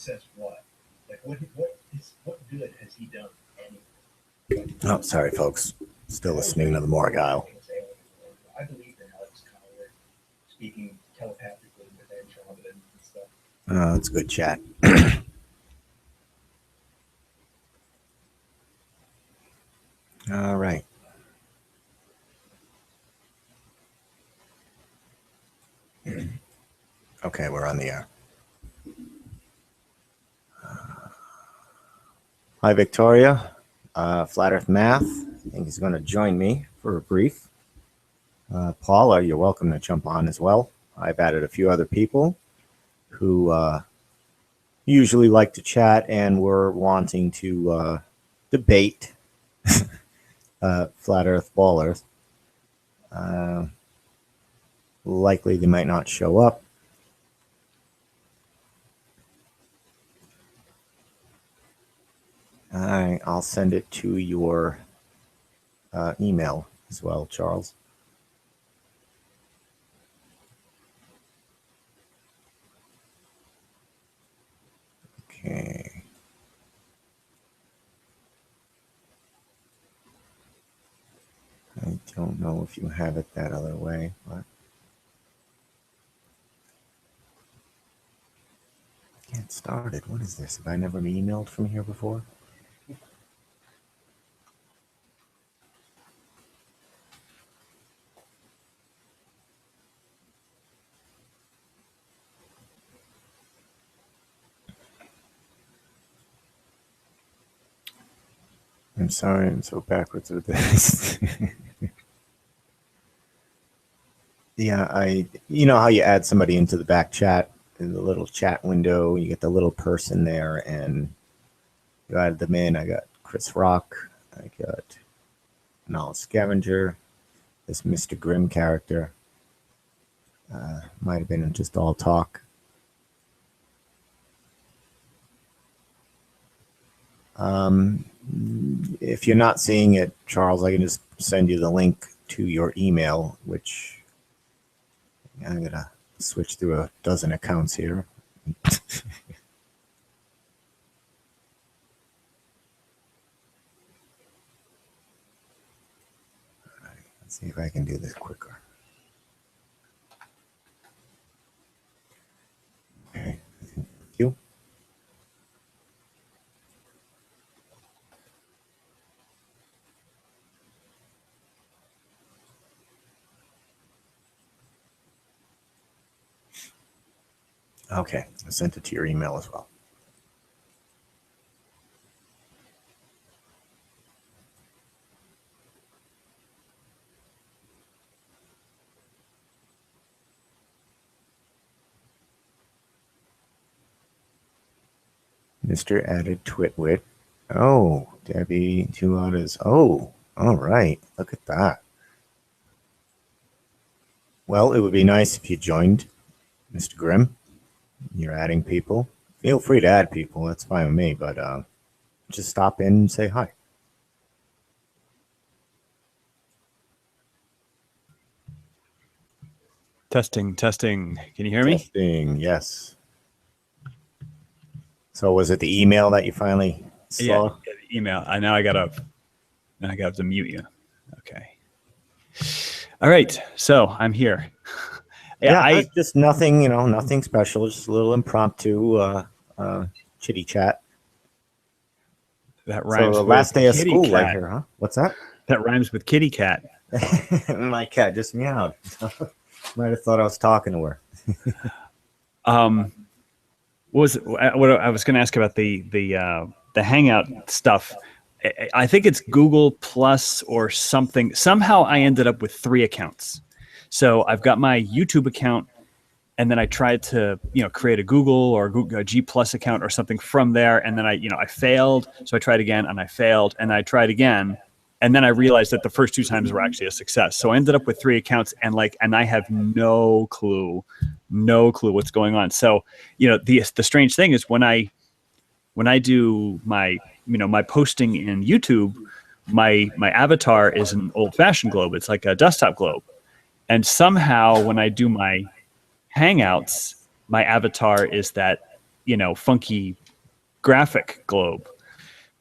says what? Like what good has he done? Oh, sorry, folks. Still listening to the Morgile. I believe in Alex Conway speaking telepathically with Andromeda and stuff. Oh, it's good chat. All right. Okay, we're on the air. Hi, Victoria. Flat Earth Math. I think he's going to join me for a brief. Paula, you're welcome to jump on as well. I've added a few other people who usually like to chat and were wanting to debate Flat Earth, Ball Earth. Likely they might not show up. I'll send it to your email as well, Charles. Okay. I don't know if you have it that other way, but I can't start it. What is this? Have I never been emailed from here before? I'm sorry, I'm so backwards with this. Yeah, you know how you add somebody into the back chat, in the little chat window, you get the little person there, and you added them in. I got Chris Rock, I got Knowledge Scavenger, this Mr. Grimm character. Might have been just all talk. If you're not seeing it, Charles, I can just send you the link to your email, which I'm going to switch through a dozen accounts here. All right, let's see if I can do this quicker. Okay, thank you. Okay, I sent it to your email as well. Mr. Added Twitwit. Oh, Debbie, 2 others. Oh, all right. Look at that. Well, it would be nice if you joined, Mr. Grimm. You're adding people. Feel free to add people. That's fine with me, but just stop in and say hi. Testing. Can you hear me? Testing, yes. So was it the email that you finally saw? Yeah, the email. Now I got to mute you. Okay. All right. So I'm here. Yeah, just nothing, nothing special. Just a little impromptu chitty chat. That rhymes so the with last day of kitty school cat. right here, huh? What's that? That rhymes with kitty cat. My cat just meowed. Might have thought I was talking to her. What I was going to ask about the Hangout stuff. I think it's Google Plus or something. Somehow I ended up with 3 accounts. So I've got my YouTube account, and then I tried to create a Google or a G Plus account or something from there, and then I failed. So I tried again, and I failed, and I tried again. And then I realized that the first 2 times were actually a success. So I ended up with 3 accounts, and I have no clue what's going on. So, the strange thing is when I do my posting in YouTube, my avatar is an old-fashioned globe. It's like a desktop globe. And somehow when I do my Hangouts, my avatar is that funky graphic globe.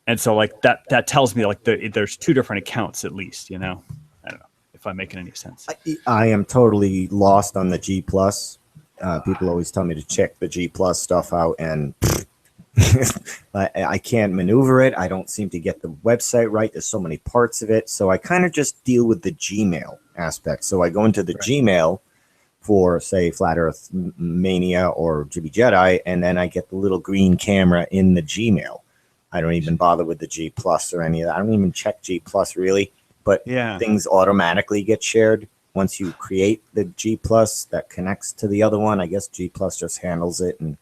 And so like that tells me like there's two different accounts at least, I don't know if I'm making any sense. I am totally lost on the G Plus. People always tell me to check the G Plus stuff out, and I can't maneuver it. I don't seem to get the website right. There's so many parts of it. So I kind of just deal with the Gmail aspect. So I go into the Gmail for, say, Flat Earth Mania or Jibby Jedi, and then I get the little green camera in the Gmail. I don't even bother with the G Plus or any of that. I don't even check G Plus really, but things automatically get shared once you create the G Plus that connects to the other one. I guess G Plus just handles it, and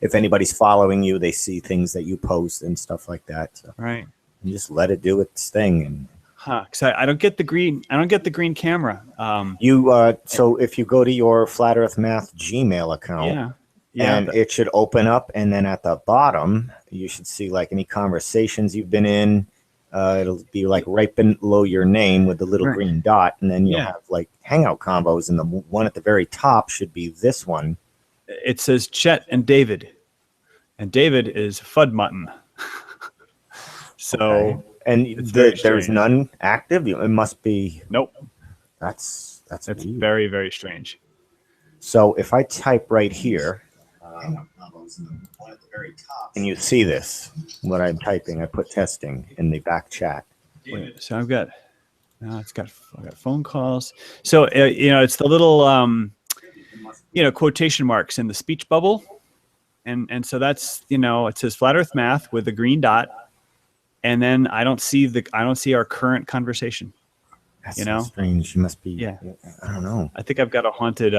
if anybody's following you, they see things that you post and stuff like that. So right. You just let it do its thing. And because I don't get the green. I don't get the green camera. So if you go to your Flat Earth Math Gmail account, and it should open up, and then at the bottom you should see like any conversations you've been in. It'll be like right below your name with the little green dot, and then you'll have like Hangout combos, and the one at the very top should be this one. It says Chet and David is Fud Mutton. So and there's none active. It must be. Nope. That's weird. Very, very strange. So if I type right here, and you see this, what I'm typing, I put testing in the back chat. So I've got phone calls. So it's the little quotation marks in the speech bubble, and so that's it says Flat Earth Math with a green dot, and then I don't see our current conversation. That's so strange. You must be. I don't know. I think I've got a haunted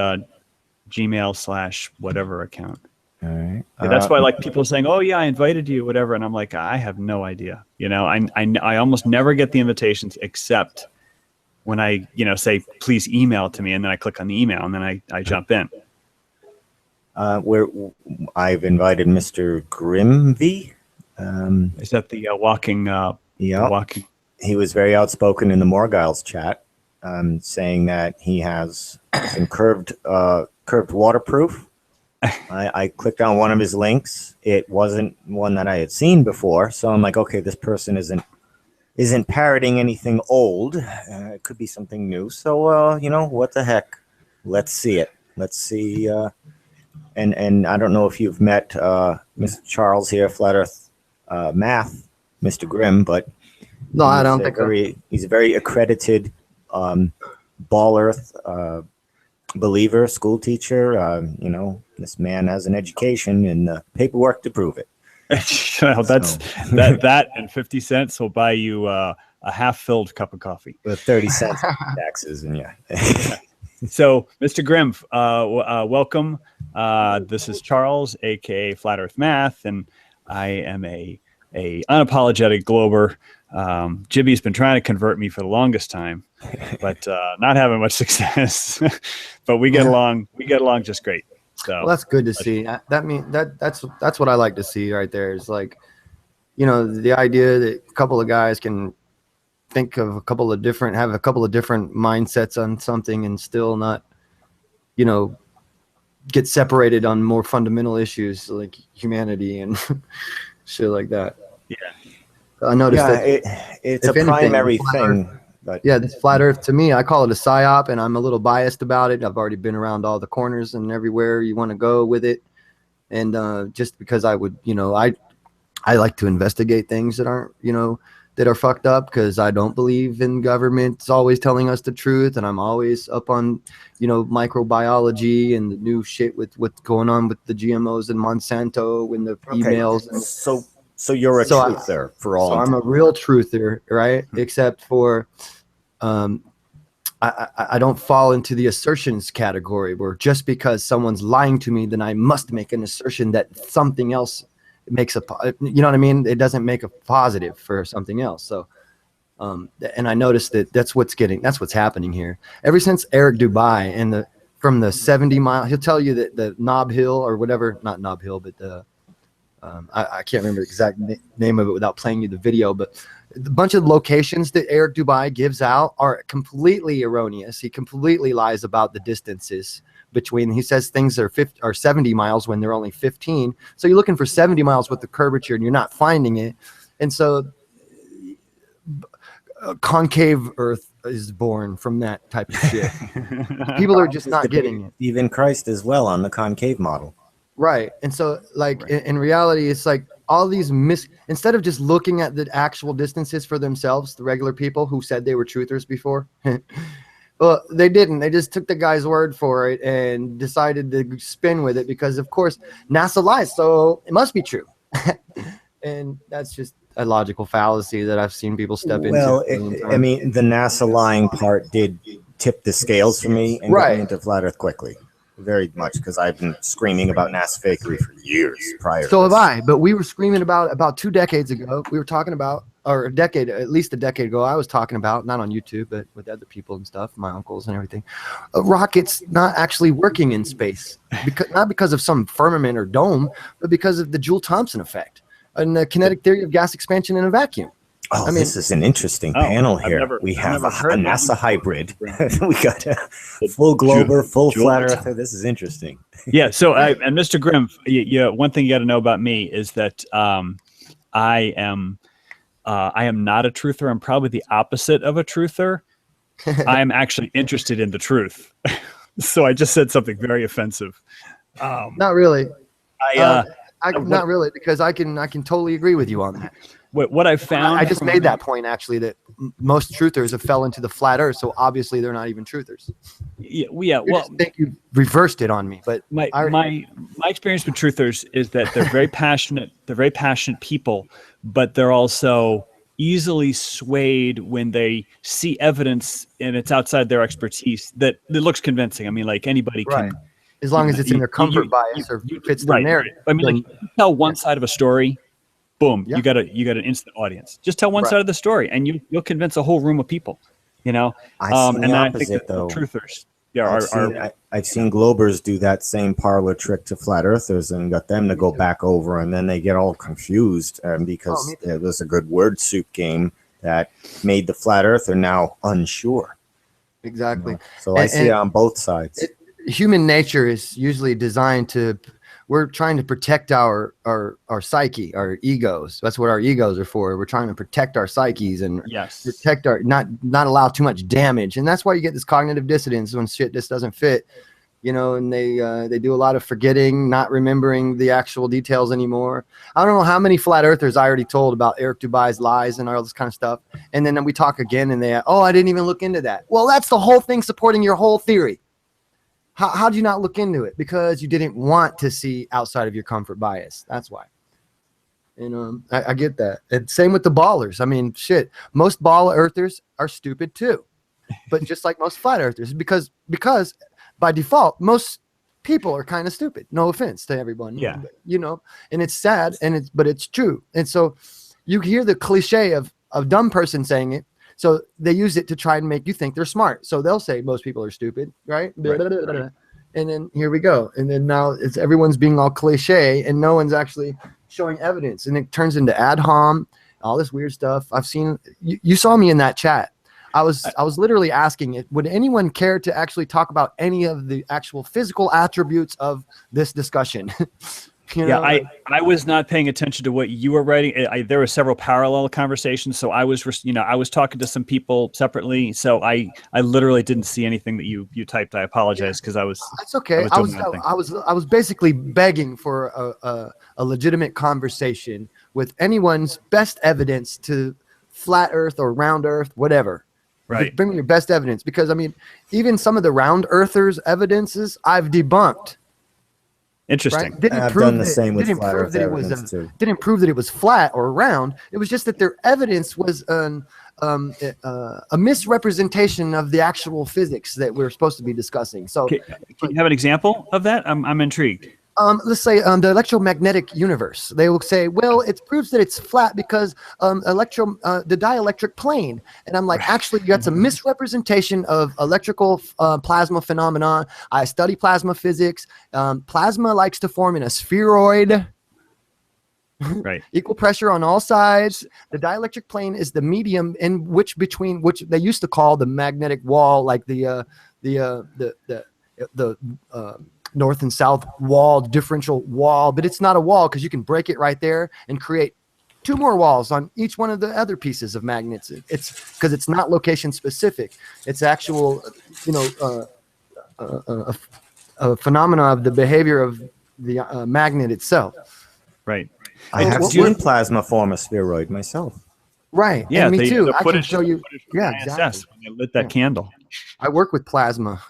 Gmail / whatever account. All right. That's why like people saying, "Oh yeah, I invited you," whatever, and I'm like, I have no idea. I almost never get the invitations except when I say please email to me, and then I click on the email, and then I jump in. Where I've invited Mr. Grimvey. Is that the walking? Walking. He was very outspoken in the Morgiles chat, saying that he has some curved waterproof. I clicked on one of his links. It wasn't one that I had seen before, so I'm like, okay, this person isn't parroting anything old. It could be something new. So what the heck? Let's see it. Let's see. And I don't know if you've met Mr. Charles here, Flat Earth Math, Mr. Grimm, but no, I don't think so. He's a very accredited Ball Earth believer, school teacher. This man has an education and paperwork to prove it. Well, that and 50 cents will buy you a half-filled cup of coffee. With 30 cents taxes, and So, Mr. Grimm, welcome. This is Charles, aka Flat Earth Math, and I am a unapologetic glober. Jibby's been trying to convert me for the longest time, but not having much success. But we get along. We get along just great. So well, that's good to see. That's what I like to see right there. Is like, the idea that a couple of guys can think of have a couple of different mindsets on something and still not, get separated on more fundamental issues like humanity and shit like that. Yeah. I noticed that it's a primary thing. But this Flat Earth, to me, I call it a psyop, and I'm a little biased about it. I've already been around all the corners and everywhere you want to go with it. And just because I would, I like to investigate things that aren't, that are fucked up, because I don't believe in government always telling us the truth. And I'm always up on, microbiology and the new shit with what's going on with the GMOs and Monsanto and the emails. And So you're a truther for all. So I'm a real truther, right? Except for I don't fall into the assertions category where just because someone's lying to me, then I must make an assertion that something else makes you know what I mean? It doesn't make a positive for something else. So and I noticed that that's what's happening here. Ever since Eric Dubai and from the 70 mile, he'll tell you that the Knob Hill or whatever, not Knob Hill, but the I can't remember the exact name of it without playing you the video, but a bunch of locations that Eric Dubai gives out are completely erroneous. He completely lies about the distances between. He says things are 50 or 70 miles when they're only 15. So you're looking for 70 miles with the curvature and you're not finding it. And so concave Earth is born from that type of shit. People are just not getting it. Even Christ as well on the concave model. Right. And so like in reality, it's like all these instead of just looking at the actual distances for themselves, the regular people who said they were truthers before, well, they didn't. They just took the guy's word for it and decided to spin with it because, of course, NASA lies, so it must be true. And that's just a logical fallacy that I've seen people step into. Well, I mean, the NASA lying part did tip the scales for me and got me into flat Earth quickly. Very much, because I've been screaming about NASA fakery for years prior. So have I, but we were screaming about 2 decades ago. We were talking about, or at least a decade ago, I was talking about, not on YouTube, but with other people and stuff, my uncles and everything, rockets not actually working in space, not because of some firmament or dome, but because of the Joule-Thomson effect and the kinetic theory of gas expansion in a vacuum. Oh, I mean, this is an interesting panel here. We have a NASA hybrid. We got a full glober, full flat earther. This is interesting. Yeah. So, and Mr. Grimm, one thing you got to know about me is that I am not a truther. I'm probably the opposite of a truther. I am actually interested in the truth. So I just said something very offensive. Not really. Not really, because I can totally agree with you on that. What I found, I just made that point actually, that most truthers have fell into the flat Earth, so obviously they're not even truthers. Yeah. Well, I think you reversed it on me, but my experience with truthers is that they're very passionate. They're very passionate people, but they're also easily swayed when they see evidence and it's outside their expertise that looks convincing. I mean, like anybody can. Right. As long as it's in their comfort bias or fits their narrative. I mean, like, you tell one side of a story, boom, you got an instant audience. Just tell one side of the story, and you'll convince a whole room of people. You know, and then I think that though. Truthers, I've seen Globers do that same parlor trick to flat earthers and got them to go back over, and then they get all confused because it was a good word soup game that made the flat earther now unsure. Exactly. You know? So I see it on both sides. Human nature is usually designed to, we're trying to protect our psyche, our egos. That's what our egos are for. We're trying to protect our psyches and protect our, not allow too much damage. And that's why you get this cognitive dissonance when shit just doesn't fit, you know, and they do a lot of forgetting, not remembering the actual details anymore. I don't know how many flat earthers I already told about Eric Dubai's lies and all this kind of stuff. And then we talk again and I didn't even look into that. Well, that's the whole thing supporting your whole theory. How did you not look into it? Because you didn't want to see outside of your comfort bias. That's why. And I get that. And same with the ballers. I mean, shit, most ball earthers are stupid too. But just like most flat earthers, because by default, most people are kind of stupid. No offense to everyone. Yeah. But, you know, and it's sad but it's true. And so you hear the cliche of dumb person saying it. So they use it to try and make you think they're smart. So they'll say most people are stupid, right? Right. And then here we go. And then now everyone's being all cliche and no one's actually showing evidence. And it turns into ad hom, all this weird stuff. I've seen, you saw me in that chat. I was literally asking it, would anyone care to actually talk about any of the actual physical attributes of this discussion? You know, I was not paying attention to what you were writing. There were several parallel conversations, so I was talking to some people separately. So I literally didn't see anything that you typed. I apologize because I was. That's okay. I was basically begging for a legitimate conversation with anyone's best evidence to flat Earth or round Earth, whatever. Right. Bring me your best evidence, because I mean, even some of the round Earthers' evidences I've debunked. Interesting. Right? I've done the same with flat Earth evidence too. Didn't prove that it was flat or round. It was just that their evidence was a misrepresentation of the actual physics that we're supposed to be discussing. So, can you have an example of that? I'm intrigued. Let's say the electromagnetic universe. They will say, well, it proves that it's flat because the dielectric plane. And I'm like, actually, that's a misrepresentation of electrical plasma phenomenon. I study plasma physics. Plasma likes to form in a spheroid. Right. Equal pressure on all sides. The dielectric plane is the medium between which they used to call the magnetic wall, like the the north and south wall, differential wall, but it's not a wall because you can break it right there and create 2 more walls on each one of the other pieces of magnets. It's because it's not location specific. It's actual, a phenomena of the behavior of the magnet itself. Right. I have what- seen plasma form a spheroid myself. Right. Yeah, And me too. the I can footage- show you. footage from Yeah, ISS exactly. when they lit that Yeah. candle. I work with plasma.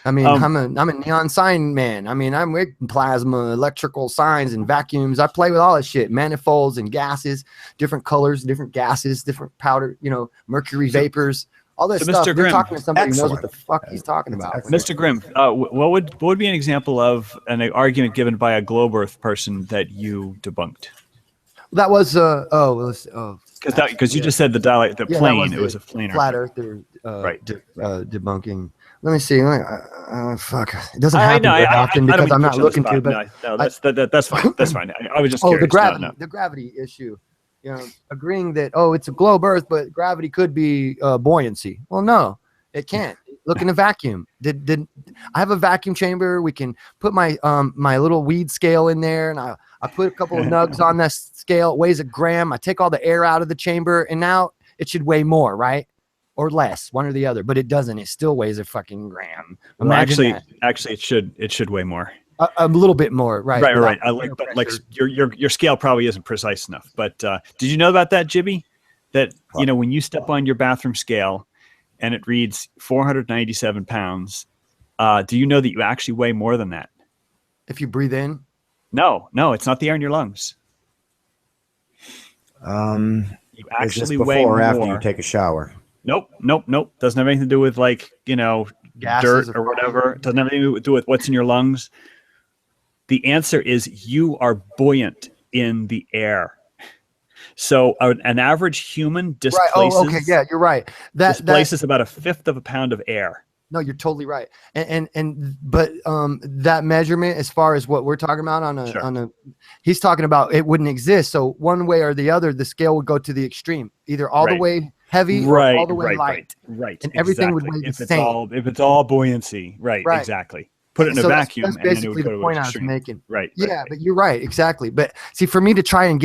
I mean, I'm a neon sign man. I mean, I'm with plasma, electrical signs, and vacuums. I play with all that shit, manifolds and gases, different colors, different gases, different powder, mercury vapors, all that so stuff. Mr. You're Grimm, talking to somebody who knows what excellent. the fuck he's talking about. Excellent. Mr. Grimm, what would be an example of an argument given by a globe Earth person that you debunked? That was Because you just said the plane, it was a planar. flat earther Right. debunking. Let me see. Fuck. It doesn't I happen know. very I often don't because mean I'm to not put you on the looking to. spot. But No, that's fine. That's fine. I was just oh, curious. the gravity, No. the gravity issue. Agreeing that it's a globe Earth, but gravity could be buoyancy. Well, no, it can't. Look in a vacuum. Did I have a vacuum chamber? We can put my my little weed scale in there, and I put a couple of nugs on that scale. It weighs a gram. I take all the air out of the chamber, and now it should weigh more, right? Or less, one or the other. But it doesn't. It still weighs a fucking gram. Well, Imagine that. actually, it should weigh more. A little bit more, right? Right. without But pressure. your scale probably isn't precise enough. But did you know about that, Jibby? That when you step on your bathroom scale and it reads 497 pounds, do you know that you actually weigh more than that? If you breathe in, No, it's not the air in your lungs. You Is this actually before weigh or more. after you take a shower? Nope. Doesn't have anything to do with Gases dirt or or whatever. It doesn't have anything to do with what's in your lungs. The answer is you are buoyant in the air. So an average human right? displaces, Oh, okay, yeah, you're right. displaces about 1/5 of a pound of air. No, you're totally right. But that measurement, as far as what we're talking about Sure. he's talking about it wouldn't exist. So one way or the other, the scale would go to the extreme, either all the Right. way heavy Right, or all the way light. right. And everything would exactly. weigh the if same. If it's all buoyancy, right, Right. exactly. Put it in a So vacuum, That's and then it basically would go the to point an I was extreme. making. Right. Yeah, but you're right, exactly. But see, for me to try and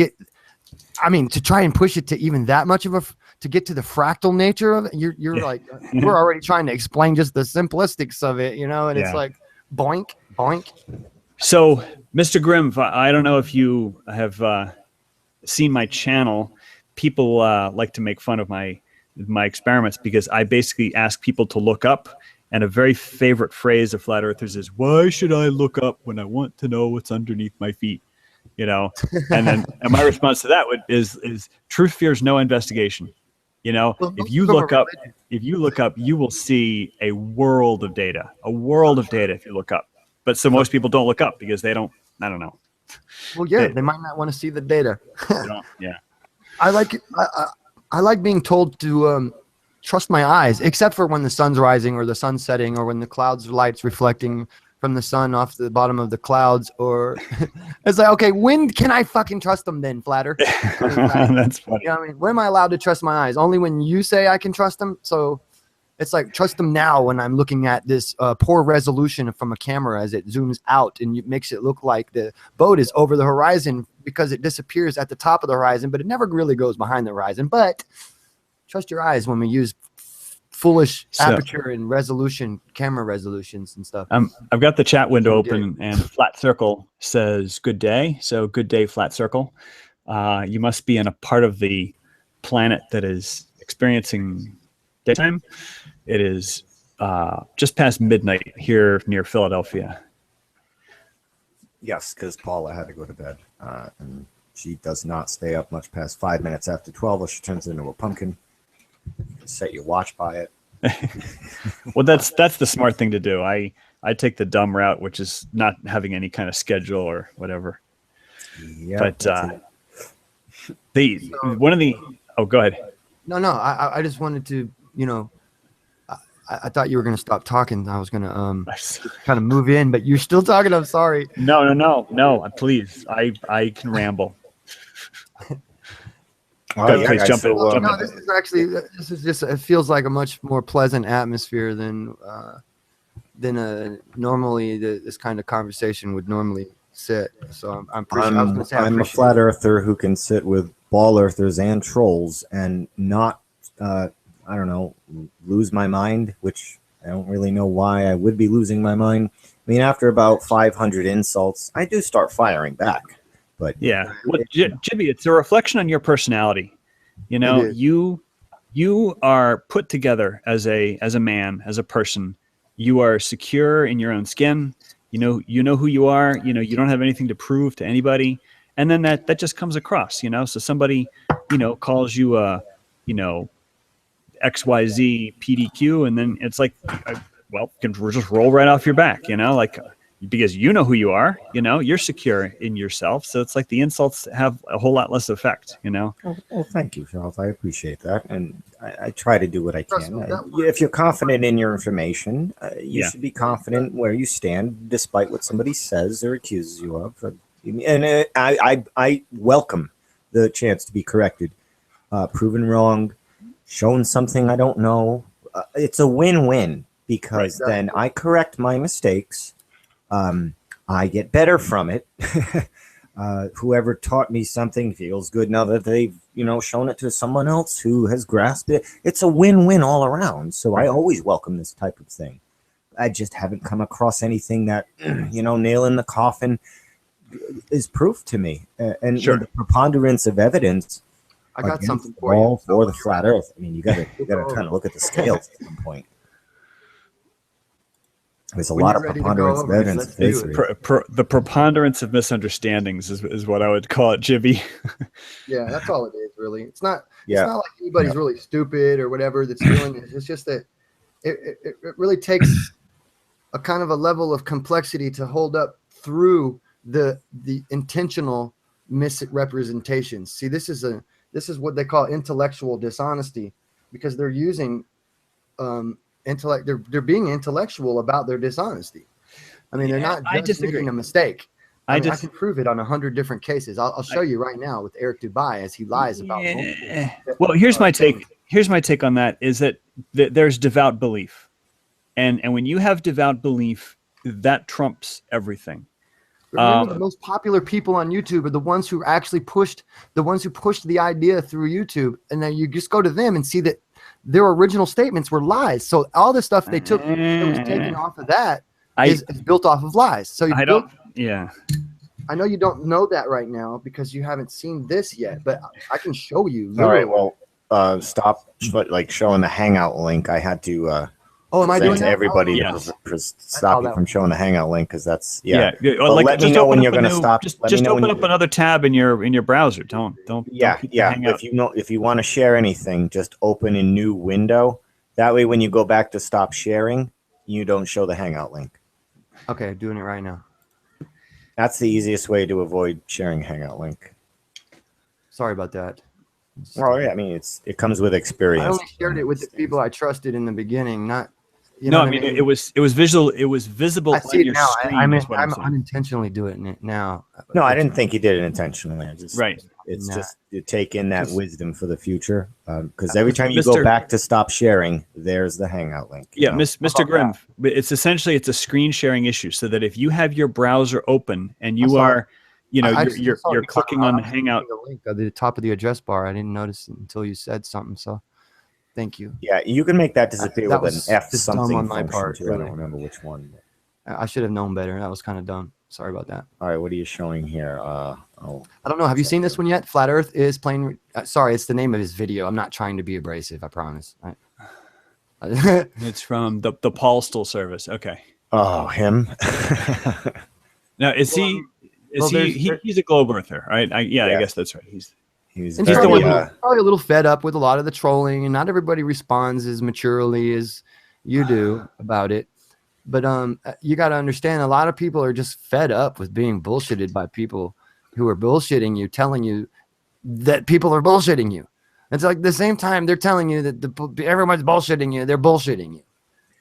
push it to even that much of to get to the fractal nature of it, you're Yeah. like, we're already trying to explain just the simplistics of it, and Yeah. it's like boink, boink. So, Mr. Grimm, I don't know if you have seen my channel. People like to make fun of my experiments because I basically ask people to look up. And a very favorite phrase of flat earthers is, "Why should I look up when I want to know what's underneath my feet?" And then my response to that is truth fears no investigation. Well, If most you of them look are up, you will see a world of data if you look up. But so most people don't look up because they don't. I don't know. Well, yeah, they might not want to see the data. They don't, yeah. I like it. I like being told to trust my eyes, except for when the sun's rising or the sun's setting or when the clouds light's reflecting from the sun off the bottom of the clouds. Or it's like, okay, when can I fucking trust them then, Flatter? That's funny. I mean, when am I allowed to trust my eyes? Only when you say I can trust them. So it's like, trust them now when I'm looking at this poor resolution from a camera as it zooms out and it makes it look like the boat is over the horizon because it disappears at the top of the horizon, but it never really goes behind the horizon. But trust your eyes when we use foolish aperture and resolution, camera resolutions and stuff. I've got the chat window Get open, and Flat Circle says, "Good day." So, good day, Flat Circle. You must be in a part of the planet that is experiencing daytime. It is just past midnight here near Philadelphia. Yes, because Paula had to go to bed, and she does not stay up much past 5 minutes after 12, or she turns into a pumpkin. Set your watch by it. Well, that's the smart thing to do. I take the dumb route, which is not having any kind of schedule or whatever. Yeah, But go ahead. No, I just wanted to, I thought you were going to stop talking. I was going to kind of move in, but you're still talking. I'm sorry. No. Please, I can ramble. Please jump in. Jump in. This is just, it feels like a much more pleasant atmosphere than normally this kind of conversation would normally sit. So I'm appreciative. I was going to say I'm a flat earther who can sit with ball earthers and trolls and not, I don't know, lose my mind, which I don't really know why I would be losing my mind. I mean, after about 500 insults, I do start firing back. But yeah, well, Jimmy, it's a reflection on your personality. You know, you are put together as a man, as a person. You are secure in your own skin. You know who you are. You know, you don't have anything to prove to anybody. And then that just comes across, you know. So somebody, you know, calls you you know, XYZ PDQ, and then it's like, well, can just roll right off your back, you know, like, because you know who you are, you know, you're secure in yourself. So it's like the insults have a whole lot less effect, you know. Well, thank you, Charles. I appreciate that, and I try to do what I can. If you're confident in your information, you should be confident where you stand, despite what somebody says or accuses you of. And I welcome the chance to be corrected, proven wrong, shown something I don't know. It's a win-win, because then I correct my mistakes. I get better from it. Whoever taught me something feels good now that they've, you know, shown it to someone else who has grasped it. It's a win-win all around. So I always welcome this type of thing. I just haven't come across anything that, you know, nail in the coffin is proof to me. And the preponderance of evidence. I got something for you. For the flat Earth. I mean, you got to kind of look at the scales at some point. There's a lot of preponderance of evidence. The preponderance of misunderstandings is what I would call it, Jibby. Yeah, that's all it is, really. It's not like anybody's really stupid or whatever that's doing it. It's just that it really takes a kind of a level of complexity to hold up through the intentional misrepresentations. See, this is what they call intellectual dishonesty, because they're using intellect. They're being intellectual about their dishonesty. I mean, they're not just making a mistake. I can prove it on 100 different cases. I'll show you right now with Eric Dubai as he lies about. Well, here's my take. Here's my take on that: is that there's devout belief, and when you have devout belief, that trumps everything. Remember, the most popular people on YouTube are the ones who actually pushed the idea through YouTube, and then you just go to them and see that their original statements were lies. So all the stuff they took that was taken off of that is built off of lies. So I know you don't know that right now because you haven't seen this yet, but I can show you. Literally. All right, well, stop like showing the Hangout link. I had to am I doing to that? everybody to stop you from showing the Hangout link, because that's let me know when you're going to stop. Just open up another tab in your browser. Don't If you want to share anything, just open a new window. That way, when you go back to stop sharing, you don't show the Hangout link. Okay, doing it right now. That's the easiest way to avoid sharing Hangout link. Sorry about that. Well, yeah, I mean, it comes with experience. I only shared it with the people I trusted in the beginning, not. I mean, it was visual. It was visible. I see it now. I'm unintentionally doing it now. No, I didn't think you did it intentionally. It's Nah. just you take in that wisdom for the future, because every time you go back to stop sharing, there's the Hangout link. Yeah, Mr. Grimm, it's essentially a screen sharing issue. So that if you have your browser open and you are, you're clicking on the Hangout link at the top of the address bar. I didn't notice it until you said something. So, thank you. Yeah, you can make that disappear That with was an F just something dumb on my function part, too. I really. don't remember which one. I should have known better. That was kind of dumb. Sorry about that. All right, what are you showing here? I don't know. Have you seen this one yet? Flat Earth is playing. Sorry, it's the name of his video. I'm not trying to be abrasive. I promise. It's from the Postal Service. Okay. Oh, him. Now he's a globe earther, right? I guess that's right. He's probably a little fed up with a lot of the trolling, and not everybody responds as maturely as you do about it. But you got to understand, a lot of people are just fed up with being bullshitted by people who are bullshitting you, telling you that people are bullshitting you. It's like the same time they're telling you that everyone's bullshitting you, they're bullshitting you.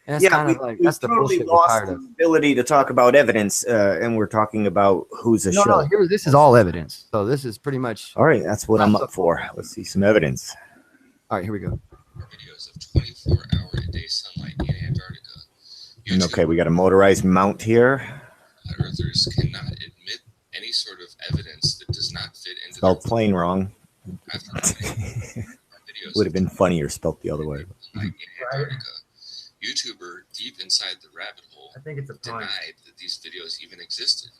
And that's kind of like that's the bullshit we're tired of. Ability to talk about evidence, and we're talking about who's a show. No, here this is all evidence. So this is pretty much. All right, that's what I'm up for. Let's see some evidence. All right, here we go. Videos of 24-hour-a-day sunlight in Antarctica. Okay, we got a motorized mount here. Flat earthers cannot admit any sort of evidence that does not fit into Spelled their plain wrong. after videos Would have been funnier spelled the other way. in Antarctica. YouTuber deep inside the rabbit hole I think it's a pun. denied that these videos even existed.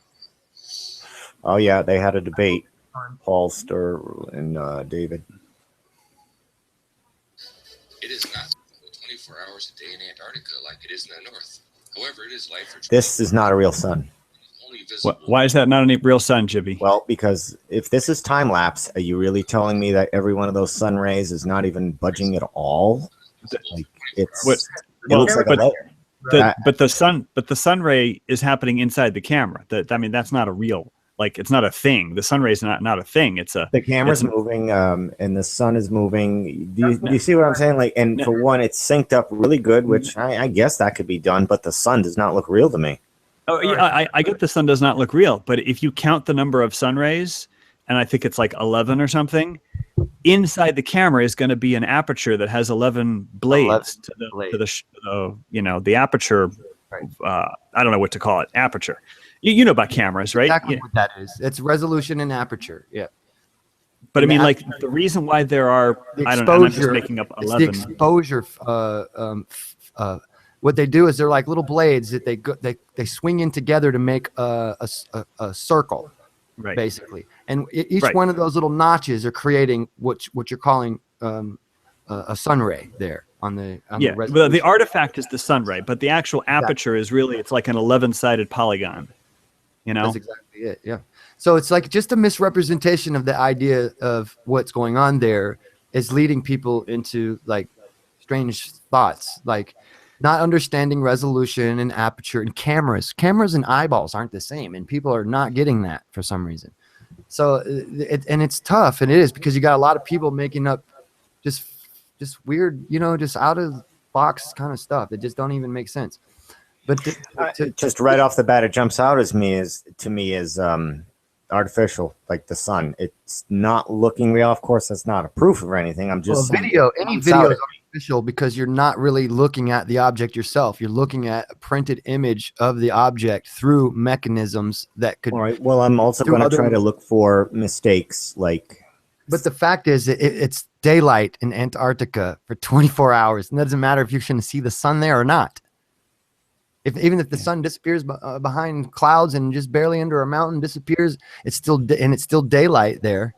Oh yeah, they had a debate. Paul Stur and David. It is not 24 hours a day in Antarctica like it is in the north. However, it is light for This is not a real sun. only visible. Why is that not a real sun, Jibby? Well, because if this is time lapse, are you really telling me that every one of those sun rays is not even budging at all? Like it's What- it looks like a but- layer. But the sun ray is happening inside the camera. I mean, that's not a real, like, it's not a thing. The sun ray is not a thing. It's a The camera's it's- moving, and the sun is moving. Do you see what I'm saying? Like, and for one, it's synced up really good, which I guess that could be done. But the sun does not look real to me. Oh, yeah, I get the sun does not look real, but if you count the number of sun rays, and I think it's like 11 or something, inside the camera is going to be an aperture that has 11 blades to the aperture. Right. I don't know what to call it. Aperture. You know about cameras, right? Exactly Yeah. what that is. It's resolution and aperture. Yeah. But I mean, The like the reason why there are, The I don't know, I'm just exposure- making up It's 11. the exposure. What they do is they're like little blades that they swing in together to make a circle, Right. basically. And each Right. one of those little notches are creating what you're calling a sun ray there on the Yeah. Well, the resolution. artifact is the sun ray, but the actual aperture is really, it's like an 11-sided polygon. You know? That's exactly it. Yeah. So it's like just a misrepresentation of the idea of what's going on there is leading people into like strange thoughts, like not understanding resolution and aperture and cameras. Cameras and eyeballs aren't the same, and people are not getting that for some reason. So it's tough, and it is because you got a lot of people making up just weird, just out of box kind of stuff that just don't even make sense. But Just right off the bat, it jumps out to me as artificial, like the sun. It's not looking real. Of course, that's not a proof of anything. I'm just saying any jumps video out is artificial because you're not really looking at the object yourself. You're looking at a printed image of the object through mechanisms that could. All right. Well, I'm also through going to other- try to look for mistakes, like But the fact is, it's daylight in Antarctica for 24 hours, and it doesn't matter if you're going to see the sun there or not. Even if the sun disappears behind clouds and just barely under a mountain disappears, it's still daylight there.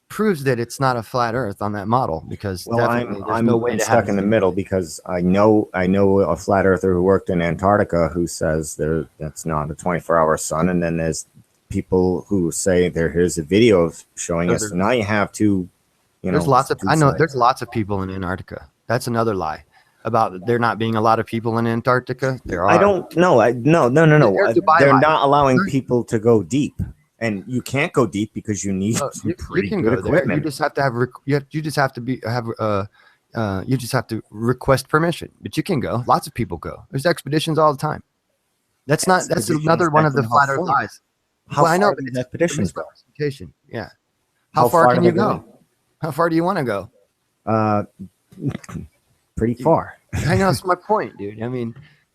Proves that it's not a flat Earth on that model because definitely there's I'm no way to stuck have in the middle because I know a flat earther who worked in Antarctica who says that's not a 24-hour sun, and then there's people who say here's a video of showing us. So now you have two. There's lots of there's lots of people in Antarctica. That's another lie about there not being a lot of people in Antarctica. There are. I don't know. No. There's a They're byline. not allowing people to go deep, and you can't go deep because you need some You pretty can good go there. equipment. You just have to have you just have to you just have to request permission. But you can go. Lots of people go. There's expeditions all the time. That's another one of the flat Earth lies. How Well, I know, far but do it's expeditions go? misrepresentation. Yeah. How far can do you they go? How far do you want to go? Pretty far. I know that's my point, dude. I mean,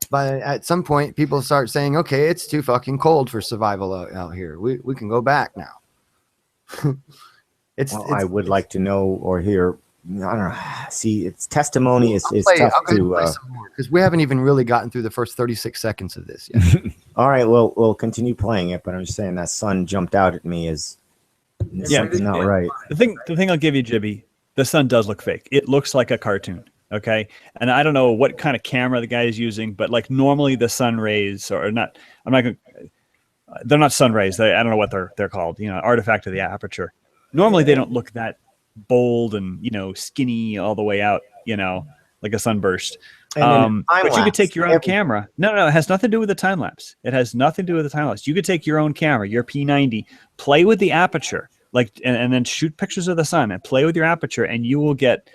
but at some point, people start saying, "Okay, it's too fucking cold for survival out here. We can go back now." I would like to know or hear. I don't know. See, it's testimony is tough to. Because we haven't even really gotten through the first 36 seconds of this yet. All right, we'll continue playing it, but I'm just saying that sun jumped out at me as something not right. The thing I'll give you, Jibby, the sun does look fake. It looks like a cartoon. Okay. And I don't know what kind of camera the guy is using, but like normally the sun rays are not, they're not sun rays. I don't know what they're called, artifact of the aperture. Normally they don't look that bold and, skinny all the way out, like a sunburst. But you could take your own camera. No, it has nothing to do with the time lapse. It has nothing to do with the time lapse. You could take your own camera, your P90, play with the aperture, and then shoot pictures of the sun and play with your aperture, and you will get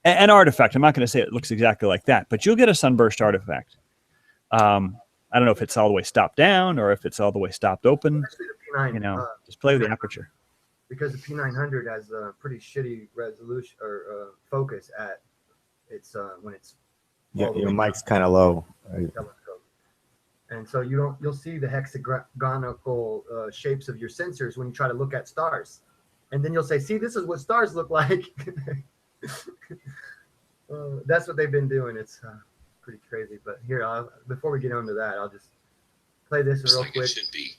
an artifact. I'm not going to say it looks exactly like that, but you'll get a sunburst artifact. I don't know if it's all the way stopped down or if it's all the way stopped open. Just play with the aperture. Because the P900 has a pretty shitty resolution or focus at its when it's Yeah, your mic's kind of low. telescope. And so you'll see the hexagonal shapes of your sensors when you try to look at stars. And then you'll say, see, this is what stars look like. That's what they've been doing. It's pretty crazy. But here, before we get into that, I'll just play this Just real like quick. it should be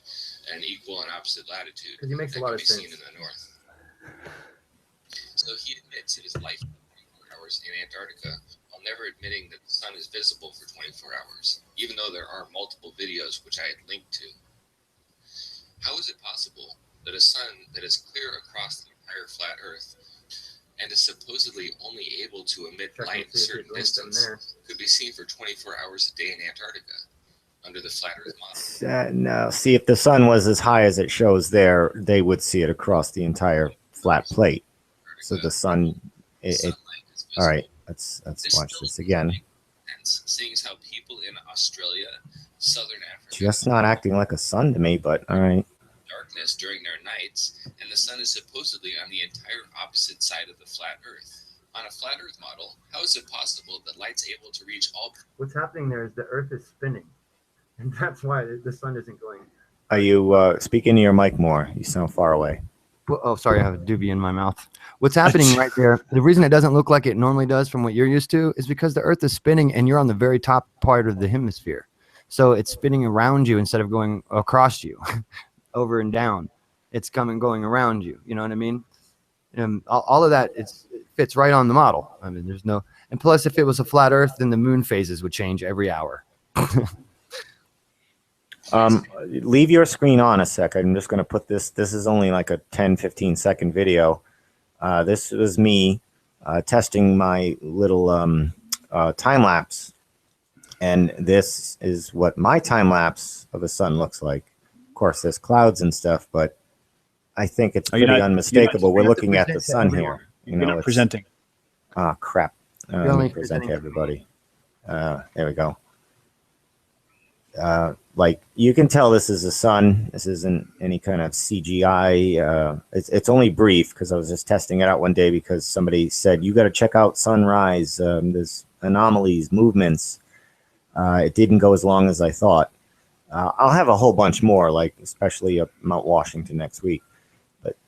an equal and opposite latitude. Because he makes a that lot can of be sense. seen in the north. So he admits in his life 24 hours in Antarctica, while never admitting that the sun is visible for 24 hours, even though there are multiple videos which I had linked to. How is it possible that a sun that is clear across the entire flat Earth and is supposedly only able to emit Check and light a see if certain it links them distance there. could be seen for 24 hours a day in Antarctica under the flat Earth model? No, see, if the sun was as high as it shows there, they would see it across the entire flat plate. So the sun, Sunlight is all right, visible. let's watch this again. Seeing as how people in Australia, Southern Africa, Just not acting like a sun to me, but all right. darkness during their nights, and the sun is supposedly on the entire opposite side of the flat Earth. On a flat Earth model, how is it possible that light's able to reach all? What's happening there is the Earth is spinning. And that's why the sun isn't going. Are you speaking to your mic more? You sound far away. Oh, sorry, I have a doobie in my mouth. What's happening right there, the reason it doesn't look like it normally does from what you're used to is because the Earth is spinning and you're on the very top part of the hemisphere. So it's spinning around you instead of going across you, over and down. It's going around you. You know what I mean? All of that, it fits right on the model. I mean, there's no, and plus if it was a flat Earth, then the moon phases would change every hour. Leave your screen on a sec. I'm just going to put this. This is only like a 10-15 second video. This was me testing my little time lapse. And this is what my time lapse of a sun looks like. Of course, there's clouds and stuff, but I think it's pretty unmistakable. We're looking at the sun here. You know, it's presenting. Ah, crap. Let only me present to presenting. everybody. There we go. Like you can tell this is the sun. This isn't any kind of CGI. It's only brief because I was just testing it out one day because somebody said, you got to check out sunrise. There's anomalies, movements. It didn't go as long as I thought. I'll have a whole bunch more, like especially up Mount Washington next week.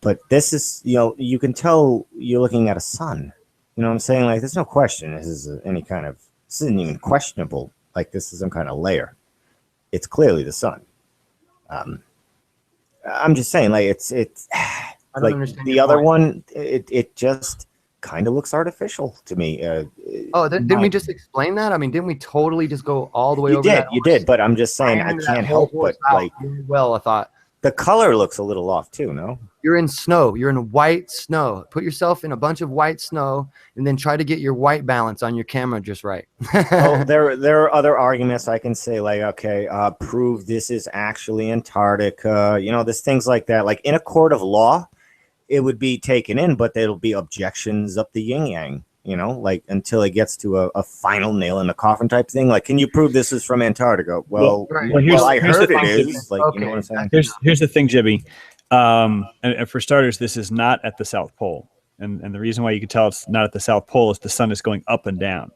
But this is, you know, you can tell you're looking at a sun. You know what I'm saying? Like there's no question. This is any kind of, this isn't even questionable. Like this is some kind of layer. It's clearly the sun. I'm just saying, like it's I don't like understand the your other point. one. It just kind of looks artificial to me. Didn't we just explain that? I mean, didn't we totally just go all the way over that? You did, but I'm just saying I Ironed that can't whole help horse but out like really well, I thought. the color looks a little off too. No, You're in snow. You're in white snow. Put yourself in a bunch of white snow and then try to get your white balance on your camera just right. well, there are other arguments I can say, like, okay, prove this is actually Antarctica. You know, there's things like that. Like in a court of law, it would be taken in, but there'll be objections up the yin yang. You know, like until it gets to a final nail in the coffin type thing. Like, can you prove this is from Antarctica? Well, Right. Well, I here's heard the it thing, is. Like, you know what I'm saying? Here's the thing, Jibby. And for starters, this is not at the South Pole. And the reason why you can tell it's not at the South Pole is the sun is going up and down.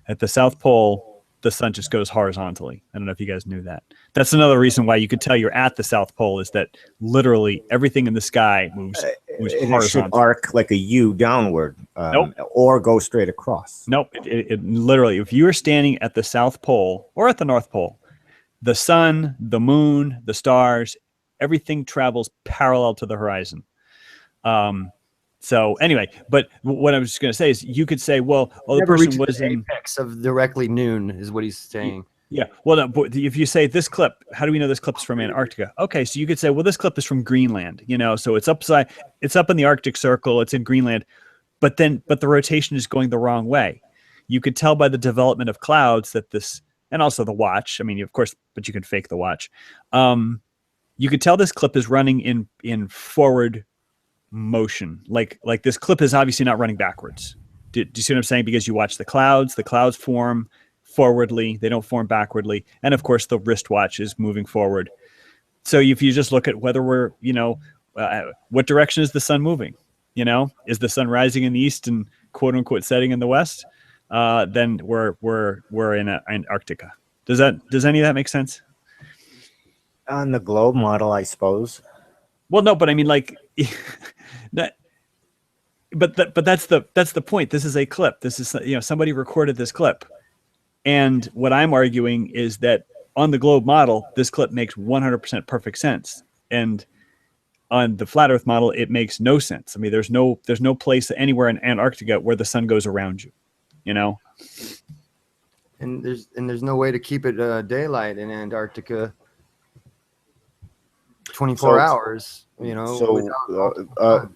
At the South Pole, the sun just goes horizontally. I don't know if you guys knew that. That's another reason why you could tell you're at the South Pole is that literally everything in the sky moves And it should horizontally. arc like a U downward, Nope. or go straight across. Nope. It literally, if you are standing at the South Pole or at the North Pole, the sun, the moon, the stars, everything travels parallel to the horizon. So anyway, but what I was going to say is you could say, well, the Never person reaches was the in. apex of directly noon is what he's saying. Yeah. Well, no, but if you say this clip, how do we know this clip's from Antarctica? Okay, so you could say, well, this clip is from Greenland. You know, so it's up in the Arctic Circle. It's in Greenland, but the rotation is going the wrong way. You could tell by the development of clouds that this, and also the watch. I mean, of course, but you can fake the watch. You could tell this clip is running in forward motion. Like this clip is obviously not running backwards. Do you see what I'm saying? Because you watch the clouds form forwardly, they don't form backwardly. And of course the wristwatch is moving forward. So if you just look at whether we're, what direction is the sun moving? You know, is the sun rising in the east and quote unquote setting in the west? Then we're in Antarctica. Does any of that make sense? On the globe model, I suppose. Well, no, but I mean, like, that. But that's the point. This is a clip. This is, you know, somebody recorded this clip, and what I'm arguing is that on the globe model, this clip makes 100% perfect sense, and on the flat Earth model, it makes no sense. I mean, there's no place anywhere in Antarctica where the sun goes around you, you know. And there's no way to keep it daylight in Antarctica 24 hours, you know. So, without-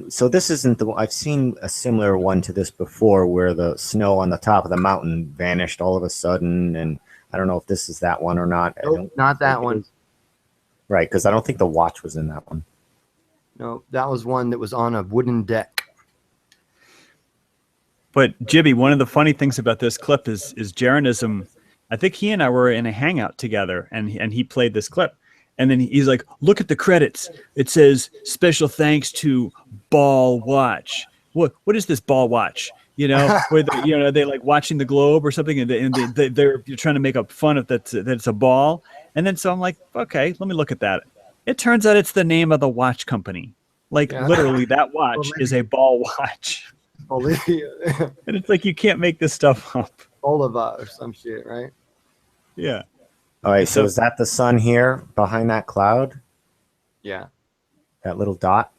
so this isn't the. I've seen a similar one to this before, where the snow on the top of the mountain vanished all of a sudden, and I don't know if this is that one or not. I Nope, don't not that think it one. is. Right, because I don't think the watch was in that one. No, that was one that was on a wooden deck. But Jibby, one of the funny things about this clip is Jeranism. I think he and I were in a hangout together, and he played this clip, and then he's like, "Look at the credits. It says special thanks to Ball Watch. What is this Ball Watch? You know, where you know, they like watching the globe or something, and they're trying to make up fun of that it's a ball." And then so I'm like, okay, let me look at that. It turns out it's the name of the watch company. Like Yeah. literally, that watch is a Ball Watch. Olivia, And it's like, you can't make this stuff up. Oliva or some shit, right? Yeah. All right, so is that the sun here behind that cloud? Yeah. That little dot?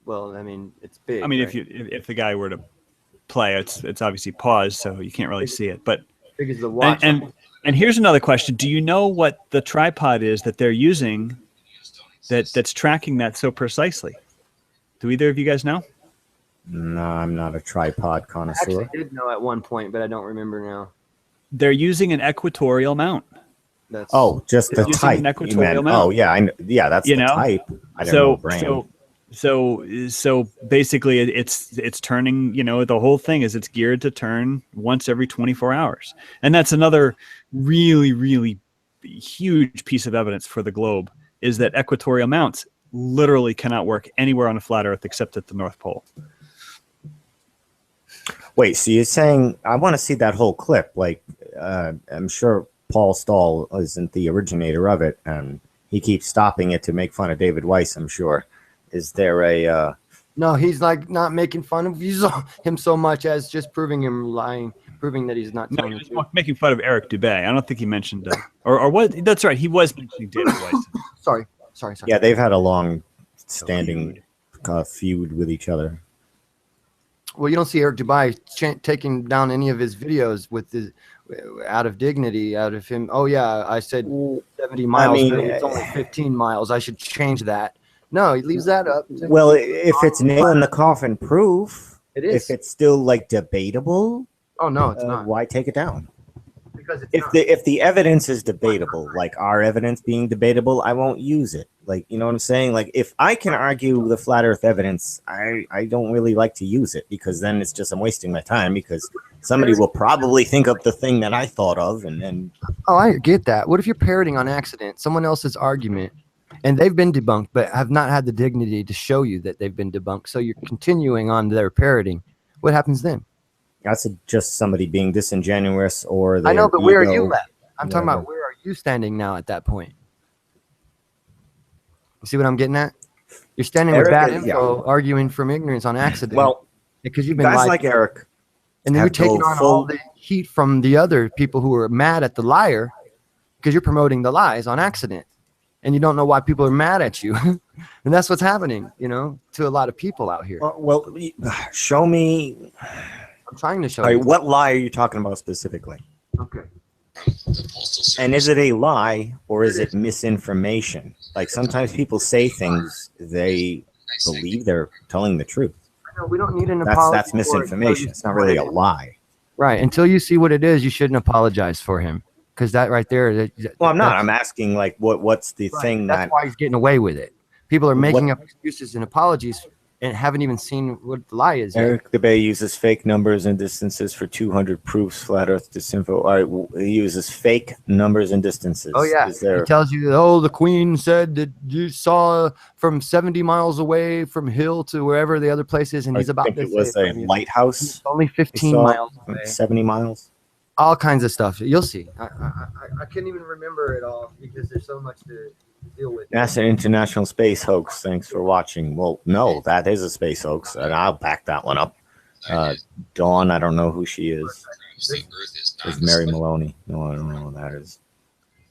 Well, I mean, it's big. I mean, right? if the guy were to play, it's obviously paused, so you can't really see it. But big as the watch. and here's another question: do you know what the tripod is that they're using that's tracking that so precisely? Do either of you guys know? No, I'm not a tripod connoisseur. Actually did know at one point, but I don't remember now. They're using an equatorial mount. That's Just the Using type. an You equatorial meant. mount. Oh, yeah, yeah, that's You the know? type. I don't know brand. So basically, it's turning. You know, the whole thing is it's geared to turn once every 24 hours, and that's another really, really huge piece of evidence for the globe is that equatorial mounts literally cannot work anywhere on a flat Earth except at the North Pole. Wait, so you're saying I want to see that whole clip? Like, I'm sure Paul Stahl isn't the originator of it, and he keeps stopping it to make fun of David Weiss, I'm sure. Is there a no, he's like not making fun of him so much as just proving him lying, proving that he's not No, telling he the was truth. making fun of Eric Dubay. I don't think he mentioned, or what? That's right. He was mentioning David Weiss. Sorry. Yeah, they've had a long-standing feud with each other. Well, you don't see Eric Dubai taking down any of his videos with the out of dignity, out of him. Oh yeah, I said 70 miles. mean, but it's only 15 miles. I should change that. No, he leaves that up. Well, if it's nail in the coffin proof, It is. if it's still like debatable, Oh no, it's not. why take it down? Because it's If not. the evidence is debatable, like our evidence being debatable, I won't use it. Like, you know what I'm saying? Like, if I can argue the flat Earth evidence, I don't really like to use it, because then it's just I'm wasting my time, because somebody will probably think of the thing that I thought of, and then Oh, I get that. What if you're parroting on accident someone else's argument and they've been debunked, but have not had the dignity to show you that they've been debunked? So you're continuing on their parroting. What happens then? that's just somebody being disingenuous, or I know, their but where are ego. you at? I'm talking whatever. about where are you standing now at that point? You see what I'm getting at? You're standing with Eric bad is- info, arguing from ignorance on accident. Well, because you've been guys lied like to. Eric, And then you're have taking dove on full- all the heat from the other people who are mad at the liar because you're promoting the lies on accident. And you don't know why people are mad at you. And that's what's happening, you know, to a lot of people out here. well, show me. I'm trying to show All right, you. what lie are you talking about specifically? Okay. The Postal Service. And is it a lie, or is it misinformation? Like, sometimes people say things they believe they're telling the truth. No, we don't need an apology. That's for it until misinformation. you It's not see what really it a is. lie. Right. Until you see what it is, you shouldn't apologize for him. Because that right there. Well, I'm not. that's- I'm asking, like, what's the right, thing that's that why he's getting away with it. People are What- making up excuses and apologies and haven't even seen what the lie is yet. Eric Dubay uses fake numbers and distances for 200 proofs flat Earth disinfo. All right, he uses fake numbers and distances. Oh yeah, Is there? he tells you, oh, the Queen said that you saw from 70 miles away from Hill to wherever the other place is, and I he's about think to it was say a from you. lighthouse. It's only he 15 saw miles from away. 70 miles. all kinds of stuff. You'll see. I can't even remember it all because there's so much to deal with. NASA International Space Hoax. Thanks for watching. Well, no, that is a space hoax, and I'll back that one up. Dawn, I don't know who she is. The Earth is not Is Mary Maloney? No, I don't know who that is.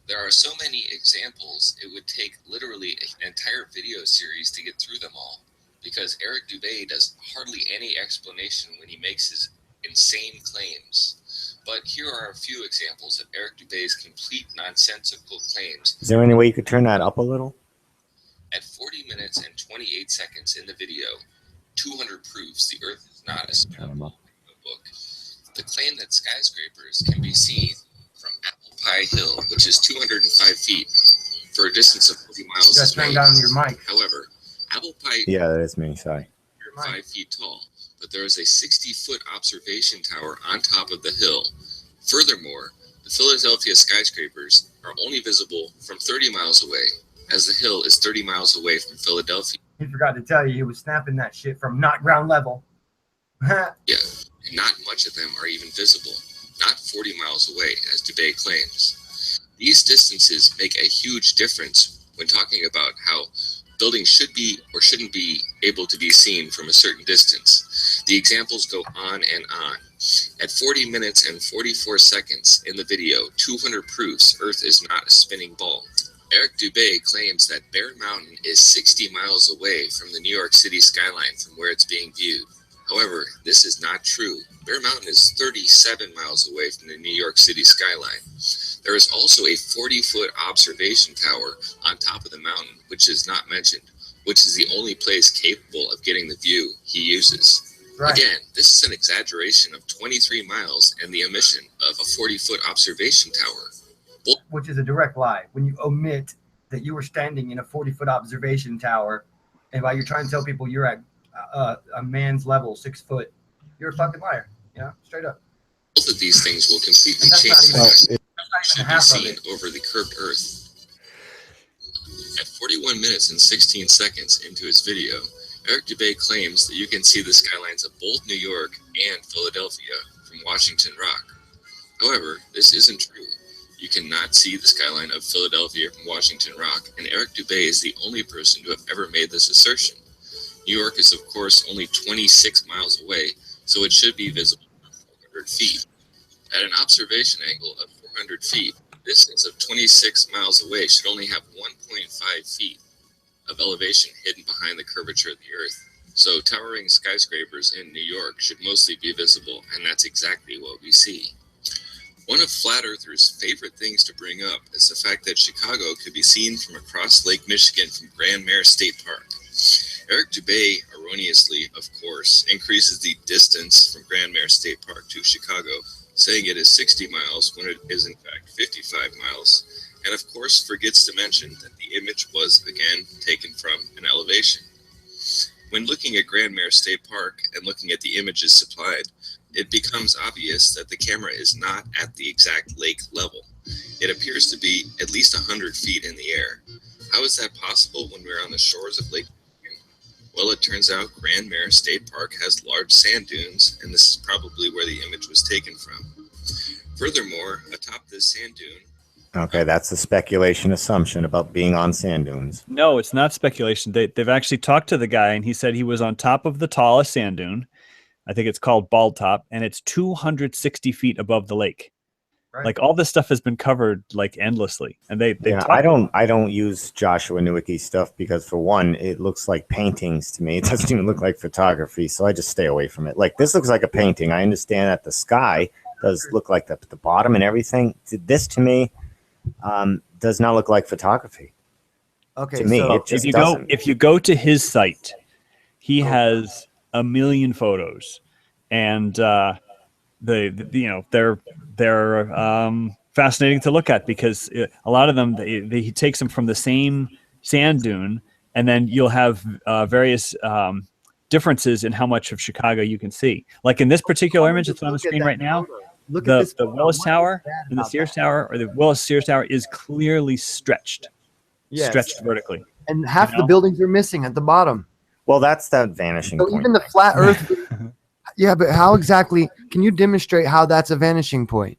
There are so many examples, it would take literally an entire video series to get through them all, because Eric Dubé does hardly any explanation when he makes his insane claims. But here are a few examples of Eric Dubé's complete nonsensical claims. Is there any way you could turn that up a little? At 40 minutes and 28 seconds in the video, 200 proofs the Earth is not a spinning book. The claim that skyscrapers can be seen from Apple Pie Hill, which is 205 feet, for a distance of 40 miles. You gotta turn down your mic. However, Apple Pie Yeah, that is me. Sorry. is 5 feet tall, but there is a 60-foot observation tower on top of the hill. Furthermore, the Philadelphia skyscrapers are only visible from 30 miles away, as the hill is 30 miles away from Philadelphia. He forgot to tell you he was snapping that shit from not ground level. Yeah, and not much of them are even visible, not 40 miles away, as Dubé claims. These distances make a huge difference when talking about how buildings should be or shouldn't be able to be seen from a certain distance. The examples go on and on. At 40 minutes and 44 seconds in the video, 200 proofs Earth is not a spinning ball. Eric Dubé claims that Bear Mountain is 60 miles away from the New York City skyline from where it's being viewed. However, this is not true. Bear Mountain is 37 miles away from the New York City skyline. There is also a 40-foot observation tower on top of the mountain, which is not mentioned, which is the only place capable of getting the view he uses. Right. Again, this is an exaggeration of 23 miles and the omission of a 40-foot observation tower. Which is a direct lie. When you omit that you were standing in a 40-foot observation tower, and while you're trying to tell people you're at a man's level, 6 foot, you're a fucking liar. Yeah, straight up. Both of these things will completely And that's change not the even- should be half of seen it. over the curved Earth. At 41 minutes and 16 seconds into his video, Eric Dubé claims that you can see the skylines of both New York and Philadelphia from Washington Rock. However, this isn't true. You cannot see the skyline of Philadelphia from Washington Rock, and Eric Dubé is the only person to have ever made this assertion. New York is, of course, only 26 miles away, so it should be visible from 400 feet. At an observation angle of 400 feet, a distance of 26 miles away should only have 1.5 feet of elevation hidden behind the curvature of the Earth. So towering skyscrapers in New York should mostly be visible, and that's exactly what we see. One of flat earthers' favorite things to bring up is the fact that Chicago could be seen from across Lake Michigan from Grand Mare State Park. Eric Dubé, erroneously, of course, increases the distance from Grand Mare State Park to Chicago, saying it is 60 miles when it is in fact 55 miles, and of course forgets to mention that the image was, again, taken from an elevation. When looking at Grand Mare State Park and looking at the images supplied, it becomes obvious that the camera is not at the exact lake level. It appears to be at least 100 feet in the air. How is that possible when we're on the shores of Lake Michigan? Well, it turns out Grand Mare State Park has large sand dunes, and this is probably where the image was taken from. Furthermore, atop this sand dune, Okay, that's a speculation assumption about being on sand dunes. No, it's not speculation. They've actually talked to the guy, and he said he was on top of the tallest sand dune. I think it's called Bald Top, and it's 260 feet above the lake. Right. Like all this stuff has been covered like endlessly, and they Yeah, I don't use Joshua Nowicki stuff because for one, it looks like paintings to me. It doesn't even look like photography, so I just stay away from it. Like this looks like a painting. I understand that the sky does look like the bottom and everything. This to me does not look like photography. Okay, To me, so it just if doesn't. you go to his site, he has a million photos, and they're fascinating to look at because a lot of them he takes them from the same sand dune, and then you'll have various differences in how much of Chicago you can see. Like in this particular image that's on the Look at screen that right now, photo. Look at this the photo. Willis What is Tower bad and the about Sears that? Tower, or the Willis Sears Tower, is clearly stretched Yes. vertically. And half You the know? buildings are missing at the bottom. Well, that's that vanishing So point. even the flat Earth. Yeah, but how exactly can you demonstrate how that's a vanishing point?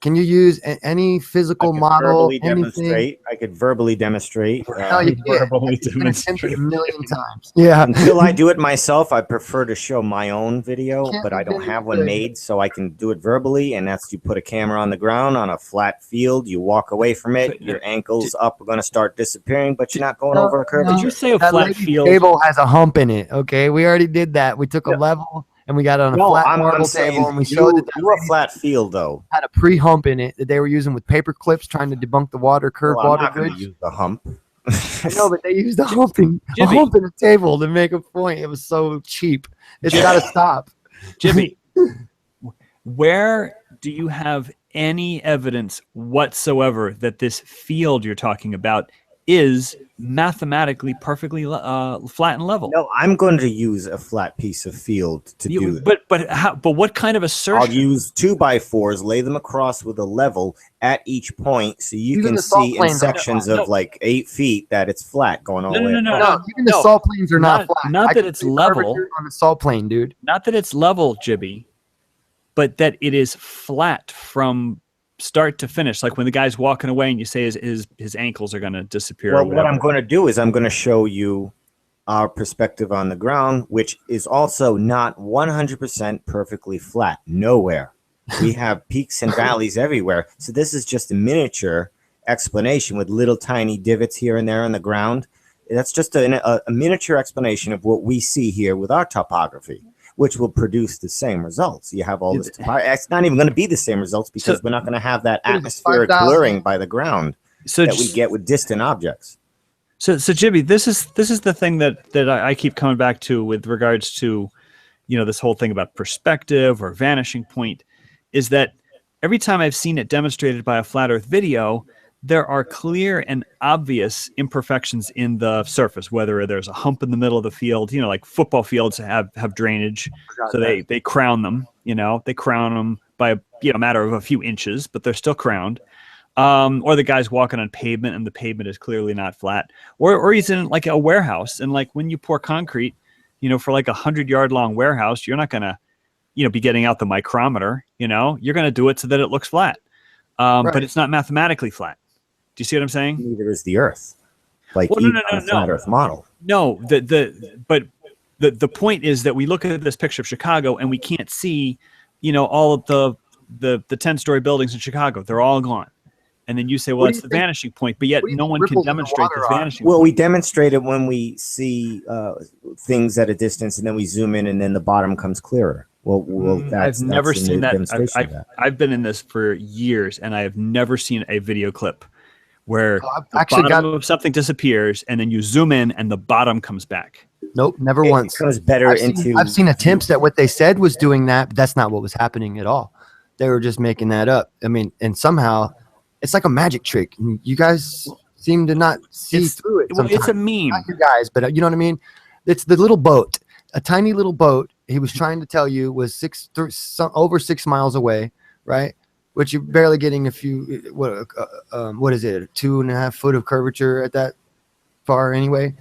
Can you use any physical model? Anything? Demonstrate. I could verbally demonstrate. Hell, you did. Verbally It's been attempted demonstrate. a million times. Yeah. Until I do it myself, I prefer to show my own video, Can't but I don't be have one good. made, so I can do it verbally. And that's you put a camera on the ground on a flat field, you walk away from it, your ankles up are going to start disappearing, but you're not going over a curvature. Did you say a That flat lady's field? table has a hump in it. Okay, we already did that. We took a level and we got it on a flat marble table, and we showed that do a flat field though. had a pre-hump in it that they were using with paper clips, trying to debunk the curved Well, I'm water not going to bridge. use the hump. I know, but they used a hump in Jimmy. a table to make a point. It was so cheap. It's got to stop. Jimmy, where do you have any evidence whatsoever that this field you're talking about is mathematically perfectly flat and level? No, I'm going to use a flat piece of field to do that. But what kind of assertion? I'll use 2x4s, lay them across with a level at each point, so you Even can the salt see in planes are sections flat. of like 8 feet that it's flat going all the way. No. Even the salt planes are not flat. Not I that can it's see level. curvature on the salt plane, dude. Not that it's level, Jibby, but that it is flat from start to finish. Like when the guy's walking away and you say his ankles are going to disappear. Well, or what whatever. I'm going to do is I'm going to show you our perspective on the ground, which is also not 100% perfectly flat. Nowhere. We have peaks and valleys everywhere. So this is just a miniature explanation with little tiny divots here and there on the ground. That's just a miniature explanation of what we see here with our topography, which will produce the same results. You have all this. It's not even going to be the same results because we're not going to have that atmospheric blurring by the ground that we get with distant objects. So Jibby, this is the thing that I keep coming back to with regards to, this whole thing about perspective or vanishing point, is that every time I've seen it demonstrated by a flat Earth video, there are clear and obvious imperfections in the surface, whether there's a hump in the middle of the field, like football fields have drainage, so they crown them, they crown them by a matter of a few inches, but they're still crowned. Or the guy's walking on pavement and the pavement is clearly not flat, or he's in like a warehouse, and like when you pour concrete, for like 100-yard long warehouse, you're not gonna, be getting out the micrometer, you're gonna do it so that it looks flat, but it's not mathematically flat. Do you see what I'm saying? Neither is the Earth. Like no, flat Earth model. No, the point is that we look at this picture of Chicago and we can't see, all of the 10-story buildings in Chicago. They're all gone. And then you say, well, it's the vanishing point, but yet no one can demonstrate this vanishing point. Well, we demonstrate it when we see things at a distance, and then we zoom in, and then the bottom comes clearer. Well, I've never seen that. I've been in this for years, and I have never seen a video clip where the bottom of something disappears, and then you zoom in, and the bottom comes back. Nope, never once. It comes better I've seen attempts that what they said was doing that, but that's not what was happening at all. They were just making that up. I mean, and somehow it's like a magic trick. You guys seem to not see through it. Well, it's a meme. Not you guys, but you know what I mean? It's the little boat, a tiny little boat. He was trying to tell you was over 6 miles away, right? Which you're barely getting a few. What is it? 2.5 foot of curvature at that far, anyway.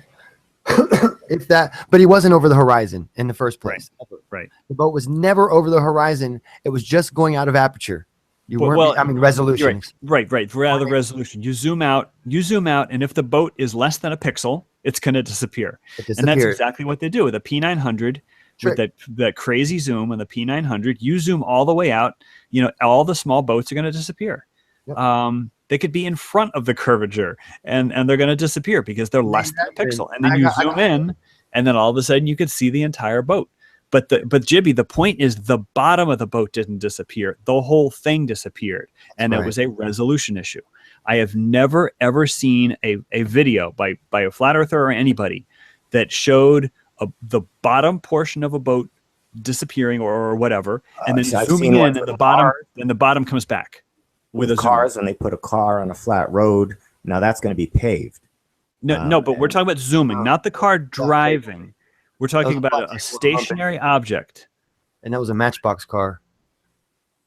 If that, but he wasn't over the horizon in the first place. Right. The boat was never over the horizon. It was just going out of aperture. You weren't. I mean, resolution. Right. Rather resolution. You zoom out, and if the boat is less than a pixel, it's going to disappear. And that's exactly what they do with a P900. With that crazy zoom on the P900, you zoom all the way out. All the small boats are going to disappear. Yep. They could be in front of the curvature, and they're going to disappear because they're less than a pixel. And then you zoom in, and then all of a sudden you could see the entire boat. But Jibby, the point is the bottom of the boat didn't disappear. The whole thing disappeared, and it was a resolution issue. I have never ever seen a video by a flat earther or anybody that showed the bottom portion of a boat disappearing or whatever, and then zooming in, and the bottom comes back with cars, and they put a car on a flat road. Now that's going to be paved. No, but we're talking about zooming, not the car driving. We're talking about a stationary object. And that was a Matchbox car.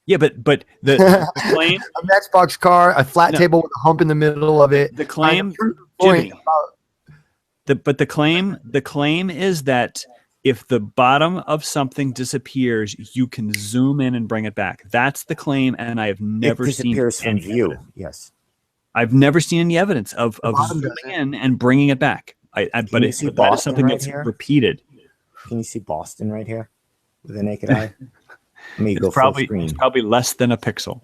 Yeah, but the claim, a Matchbox car, a flat table with a hump in the middle of it. The claim, Jimmy, the claim is that if the bottom of something disappears, you can zoom in and bring it back. That's the claim, and I have never It seen disappears from any view. evidence. Yes. I've never seen any evidence of bottom zooming doesn't. in and bringing it back. But you see that is Boston something right that's here? repeated. Can you see Boston right here with the naked eye? Let me go It's full probably screen. less than a pixel.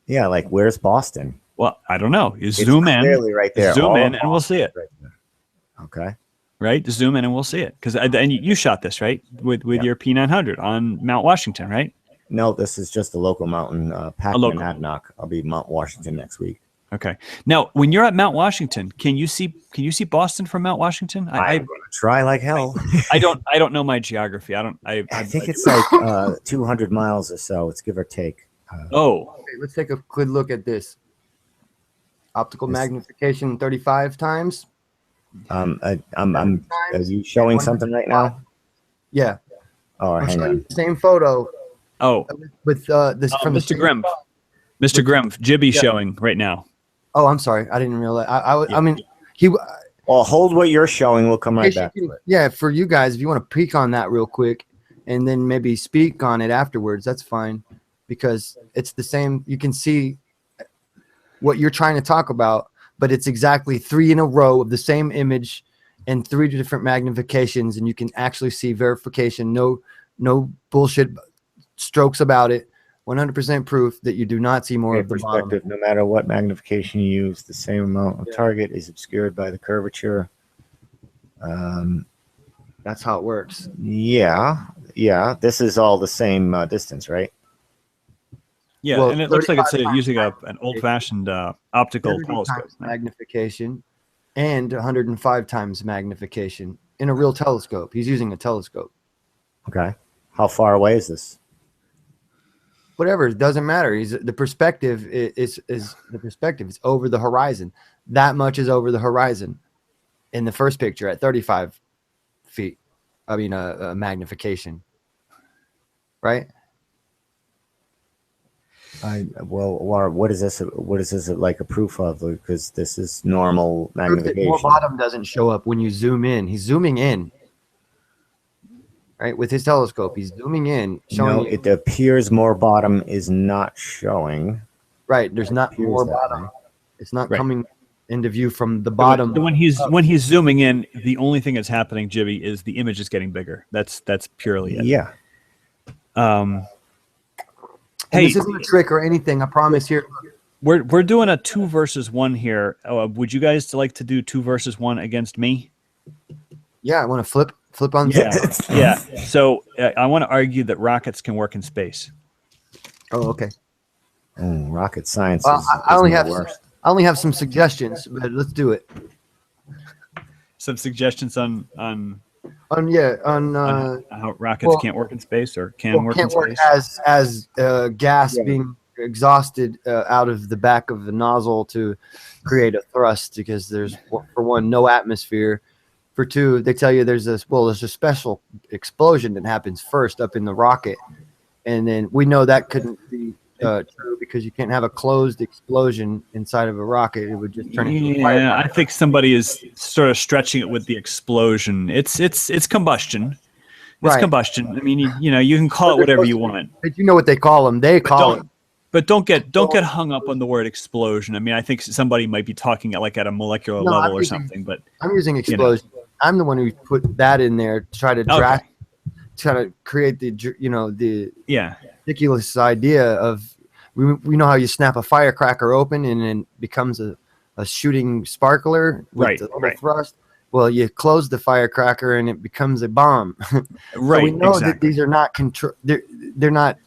Yeah, like where's Boston? Well, I don't know. You It's zoom in, clearly right there. zoom All in, of and we'll see it. Boston's right there. Okay. Right? Just zoom in and we'll see it. Because and you shot this, right? With Yeah. your P900 on Mount Washington, right? No, this is just a local mountain, local. Packman-Adnock. I'll be Mount Washington next week. Okay. Now, when you're at Mount Washington, can you see Boston from Mount Washington? I'm going to try like hell. I don't know my geography. I think it's like 200 miles or so. It's give or take. Oh, Okay, let's take a quick look at this. Optical This- magnification 35 times. Are you showing something right now? Yeah. Oh, I'm hang showing you on. the same photo oh, with this from the Mr. same- Grimm. Mr. Grimm, Jibby's Yeah. showing right now. Oh, I'm sorry. I didn't realize. I Yeah. mean, he. Well, hold what you're showing. We'll come right back to it. Yeah, for you guys, if you want to peek on that real quick, and then maybe speak on it afterwards, that's fine, because it's the same. You can see what you're trying to talk about, but it's exactly 3 in a row of the same image and 3 different magnifications, and you can actually see verification. No bullshit strokes about it. 100% proof that you do not see more Great of the bottom. perspective. No matter what magnification you use, the same amount of target is obscured by the curvature. That's how it works. Yeah. This is all the same distance, right? Yeah, Well, and it looks like it's 35 using an old-fashioned optical 30 telescope. times magnification and 105 times magnification in a real telescope. He's using a telescope. Okay. How far away is this? Whatever, it doesn't matter. The perspective is the perspective. It's over the horizon. That much is over the horizon in the first picture at 35 feet. I mean, magnification, right? What is this? What is this like a proof of? Because this is normal More magnification. bottom doesn't show up when you zoom in. He's zooming in, right, with his telescope. He's zooming in, showing No, you. it appears more bottom is not showing. Right, there's not appears more that bottom. way. It's not Right. coming into view from the bottom. So when he's zooming in, the only thing that's happening, Jibby, is the image is getting bigger. That's purely it. Yeah. And Hey, this isn't a trick or anything. I promise. Here, we're doing a 2 versus 1 here. Would you guys like to do 2 versus 1 against me? yeah, I want to flip on. Yeah. So I want to argue that rockets can work in space. Oh, okay. Rocket science Well, is I only the have worst. some suggestions, but let's do it. Some suggestions on On how rockets well, can't work in space or can work in can't work space. as gas Yeah. being exhausted out of the back of the nozzle to create a thrust, because there's, for one, no atmosphere. For two, they tell you there's a special explosion that happens first up in the rocket, and then we know that couldn't be true, because you can't have a closed explosion inside of a rocket. It would just turn into a Yeah, fire. I think somebody is sort of stretching it with the explosion. It's combustion. It's Right. combustion. I mean, you can call it whatever you want. But you know what they call them? They call them. But don't get hung up on the word explosion. I mean, I think somebody might be talking at a molecular No, level I'm or using- something. But I'm using explosion. I'm the one who put that in there to try to try to create the yeah, ridiculous idea of we know how you snap a firecracker open and then becomes a shooting sparkler with Right, the little right. thrust. Well, you close the firecracker and it becomes a bomb. right. So we know that exactly. these are not they're not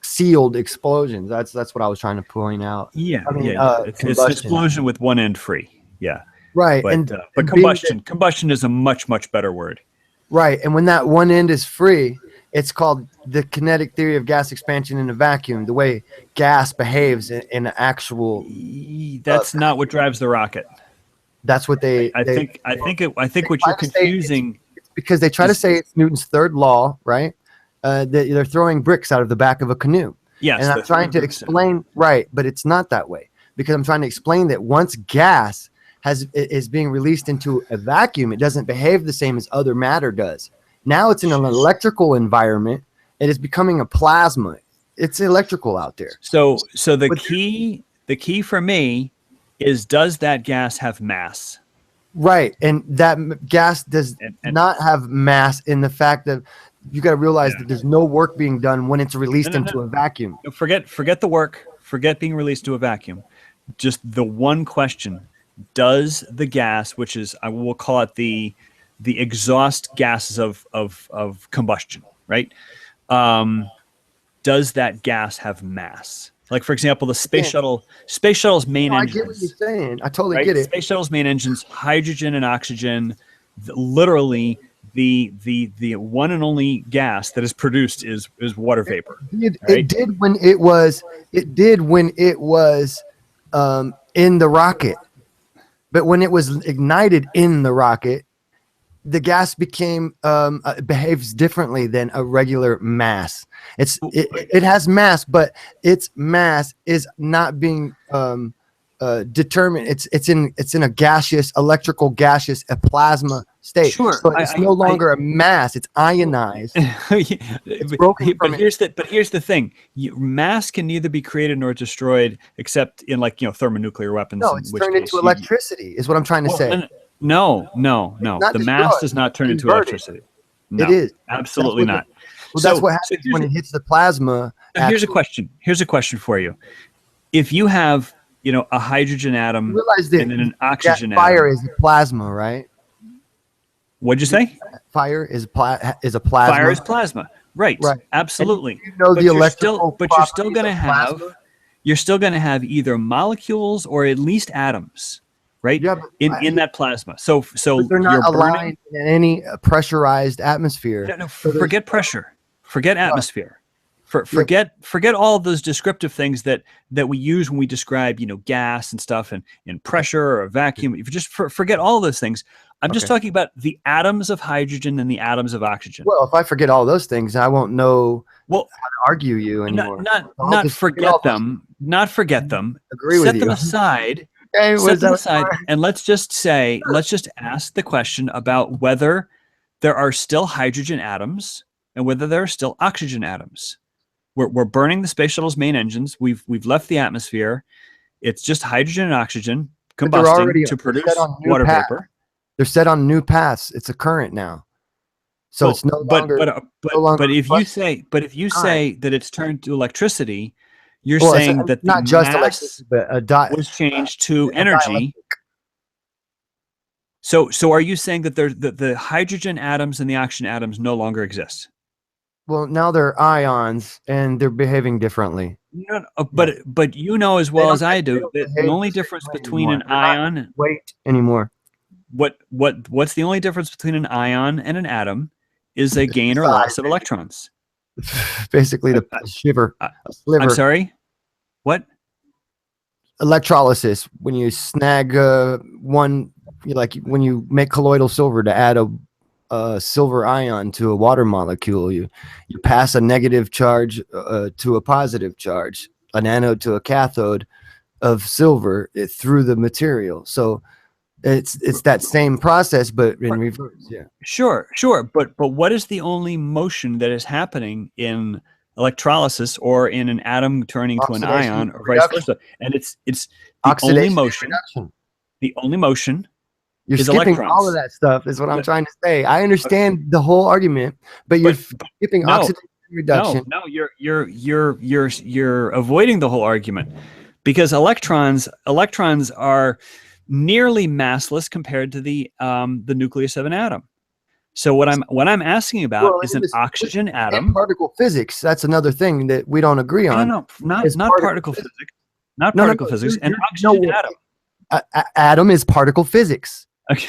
sealed explosions. That's what I was trying to point out. Yeah, I mean, yeah. It's an combustion. explosion with one end free. Yeah, Right. but and but and being combustion is a much better word. right. And when that one end is free, it's called the kinetic theory of gas expansion in a vacuum, the way gas behaves in an actual. That's not what drives the rocket. That's what I think what you're try to say it's- confusing. because they try to say it's Newton's third law, right? They're throwing bricks out of the back of a canoe. Yes, And I'm the trying to 3%. explain, right, but it's not that way, because I'm trying to explain that once gas is being released into a vacuum, it doesn't behave the same as other matter does. Now it's in an electrical environment. It is becoming a plasma. It's electrical out there. So the key for me is, does that gas have mass? Right. And that gas does And- not have mass, in the fact that you got to realize that there's no work being done when it's released into a vacuum. Forget the work. Forget being released to a vacuum. Just the one question: does the gas, which is, I will call it the exhaust gases of combustion, right? Does that gas have mass? Like, for example, the space shuttle's main I engines. get what you're saying. I totally Right? get it. Space shuttle's main engines, hydrogen and oxygen. Literally, the one and only gas that is produced is water vapor. It did when it was in the rocket, but when it was ignited in the rocket, the gas behaves differently than a regular mass. It has mass, but its mass is not being determined. It's in a gaseous, electrical gaseous, a plasma state. Sure, So it's no longer a mass. It's ionized. But here's the thing: mass can neither be created nor destroyed, except in, like, thermonuclear weapons. No, it's turned into electricity. Is what I'm trying to say. No. The mass destroyed. does not turn into Inverted. electricity. No, It is absolutely not. Well, that's what happens when it hits the plasma. Here's a question. Here's a question for you. If you have, a hydrogen atom Realize that and then an oxygen fire atom. is a plasma, right? What'd you say? Fire is a plasma. Fire is plasma. Right. Right. Absolutely. You know, But the you're still electrical going to have plasma? you're still going to have either molecules or at least atoms, right? Yeah, but in that plasma. So But they're not you're burning. aligned in any pressurized atmosphere. No, forget pressure. Forget atmosphere. Forget all of those descriptive things that we use when we describe, gas and stuff, and pressure or a vacuum. If you just forget all those things, I'm just talking about the atoms of hydrogen and the atoms of oxygen. Well, if I forget all those things, I won't know Well, how to argue you anymore. not forget them. Not forget them. Agree with Set you. them aside. Okay, Set them aside, and let's just ask the question about whether there are still hydrogen atoms and whether there are still oxygen atoms. We're burning the space shuttle's main engines. We've left the atmosphere. It's just hydrogen and oxygen combusting to produce water vapor. They're set on new paths. It's a current now, so it's no longer. But if you say that it's turned to electricity, you're Well, saying it's that not the just mass electricity, but was changed to energy. So are you saying that the hydrogen atoms and the oxygen atoms no longer exist? Well, now they're ions and they're behaving differly. No, but you know as well as I do that the only difference between an ion Weight anymore. what's the only difference between an ion and an atom is a gain or loss of electrons. Basically, the sliver. I'm sorry. What? Electrolysis. When you snag when you make colloidal silver to add a silver ion to a water molecule, you pass a negative charge to a positive charge, an anode to a cathode of silver through the material. So it's that same process, but in reverse. Yeah. Sure. But what is the only motion that is happening in electrolysis or in an atom turning to an ion or vice versa? And it's the only motion. The only motion. You're is skipping electrons. all of that stuff is what I'm trying to say. I understand the whole argument, but you're skipping oxidation reduction. No, you're avoiding the whole argument, because electrons are nearly massless compared to the nucleus of an atom. So what I'm asking about is an oxygen atom. Particle physics. That's another thing that we don't agree on. No, not particle physics. Not particle physics. An oxygen atom. Atom is particle physics. Okay.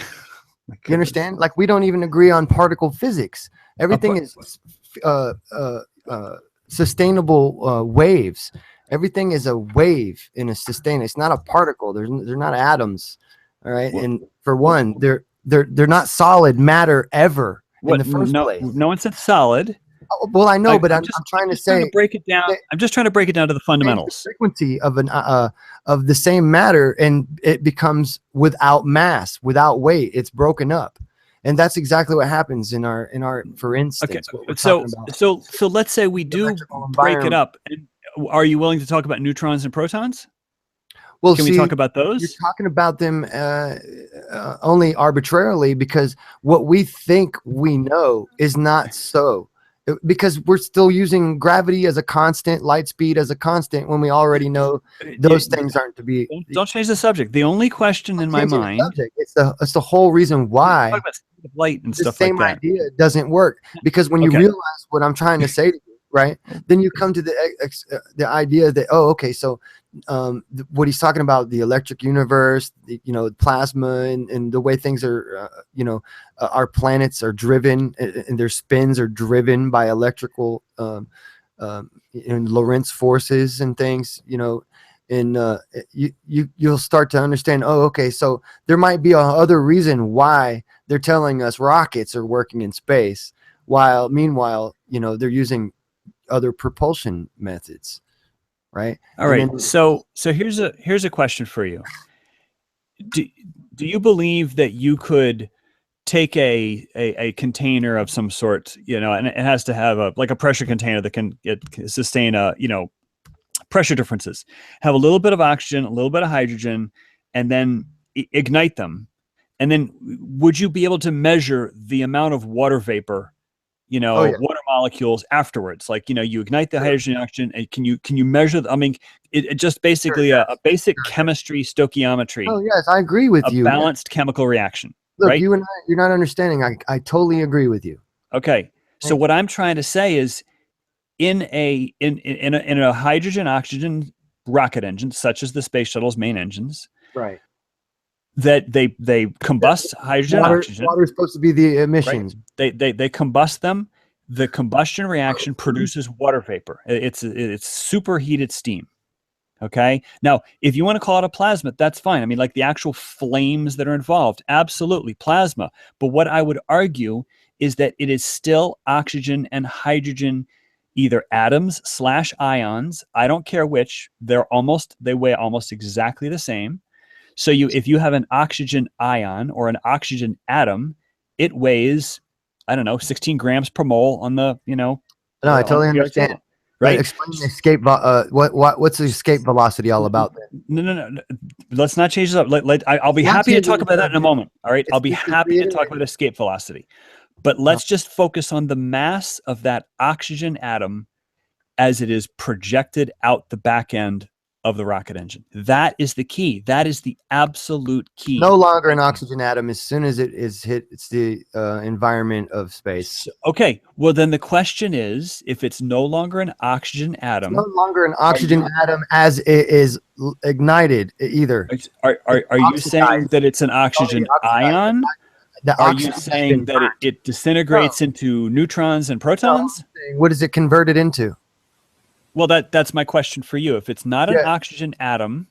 You understand? Like, we don't even agree on particle physics. Everything is sustainable waves. Everything is a wave in a sustain. It's not a particle. They're not atoms. All right. And for one, they're not solid matter ever in the first place. No one said solid. Well, I know, but I'm trying to say, break it down. I'm just trying to break it down to the fundamentals. The frequency of of the same matter, and it becomes without mass, without weight. It's broken up, And that's exactly what happens in our for instance. What we're talking about. So let's say we do Electrical break it environment. up. Are you willing to talk about neutrons and protons? Well, Can see, we talk about you're those? talking about them only arbitrarily, because what we think we know is not so. Because we're still using gravity as a constant, light speed as a constant, when we already know those things aren't to be. Don't change the subject. The only question in my Changing the mind, subject. It's the whole reason why talk about speed of light and the stuff like same that. idea doesn't work. Because when you Okay. realize what I'm trying to say to you, right, then you come to the idea that, oh, okay, so what he's talking about, the electric universe, plasma, and the way things are, our planets are driven, and their spins are driven by electrical and Lorentz forces and things, and you'll start to understand, oh, okay, so there might be a other reason why they're telling us rockets are working in space, while meanwhile, they're using other propulsion methods. Right. All right. So here's a question for you. Do you believe that you could take a container of some sort, and it has to have a pressure container that can sustain pressure differences, have a little bit of oxygen, a little bit of hydrogen, and then ignite them? And then would you be able to measure the amount of water vapor, Oh, yeah. water molecules afterwards? Like, you ignite the hydrogen and oxygen, and can you measure I mean, it just basically a basic chemistry stoichiometry, Oh, yes, I agree with a you. balanced chemical reaction. Look, right? you're not understanding. I totally agree with you. Okay. So what I'm trying to say is, in a hydrogen oxygen rocket engine, such as the space shuttle's main engines, Right. that they combust hydrogen and oxygen. Water is supposed to be the emissions. Right? They combust them. The combustion reaction produces water vapor. It's superheated steam. Okay. Now, if you want to call it a plasma, that's fine. I mean, like the actual flames that are involved, absolutely plasma. But what I would argue is that it is still oxygen and hydrogen, either atoms / ions. I don't care which. They weigh almost exactly the same. So if you have an oxygen ion or an oxygen atom, it weighs, I don't know, 16 grams per mole on the, No, I totally understand. Right. Explain the escape. What's the escape velocity all about? Then? No. Let's not change this up. I'll be happy to talk about that in a moment. All right. I'll be happy to talk about escape velocity. But let's just focus on the mass of that oxygen atom as it is projected out the back end of the rocket engine. That is the key. That is the absolute key. No longer an oxygen atom as soon as it is hit. It's the environment of space. Okay. Well, then the question is, if it's no longer an oxygen atom, it's no longer an oxygen atom as it is ignited either. Are you saying that it's an oxygen ion? Are you saying that it disintegrates into neutrons and protons? No, what is it converted into? Well, that's my question for you. If it's not an oxygen atom,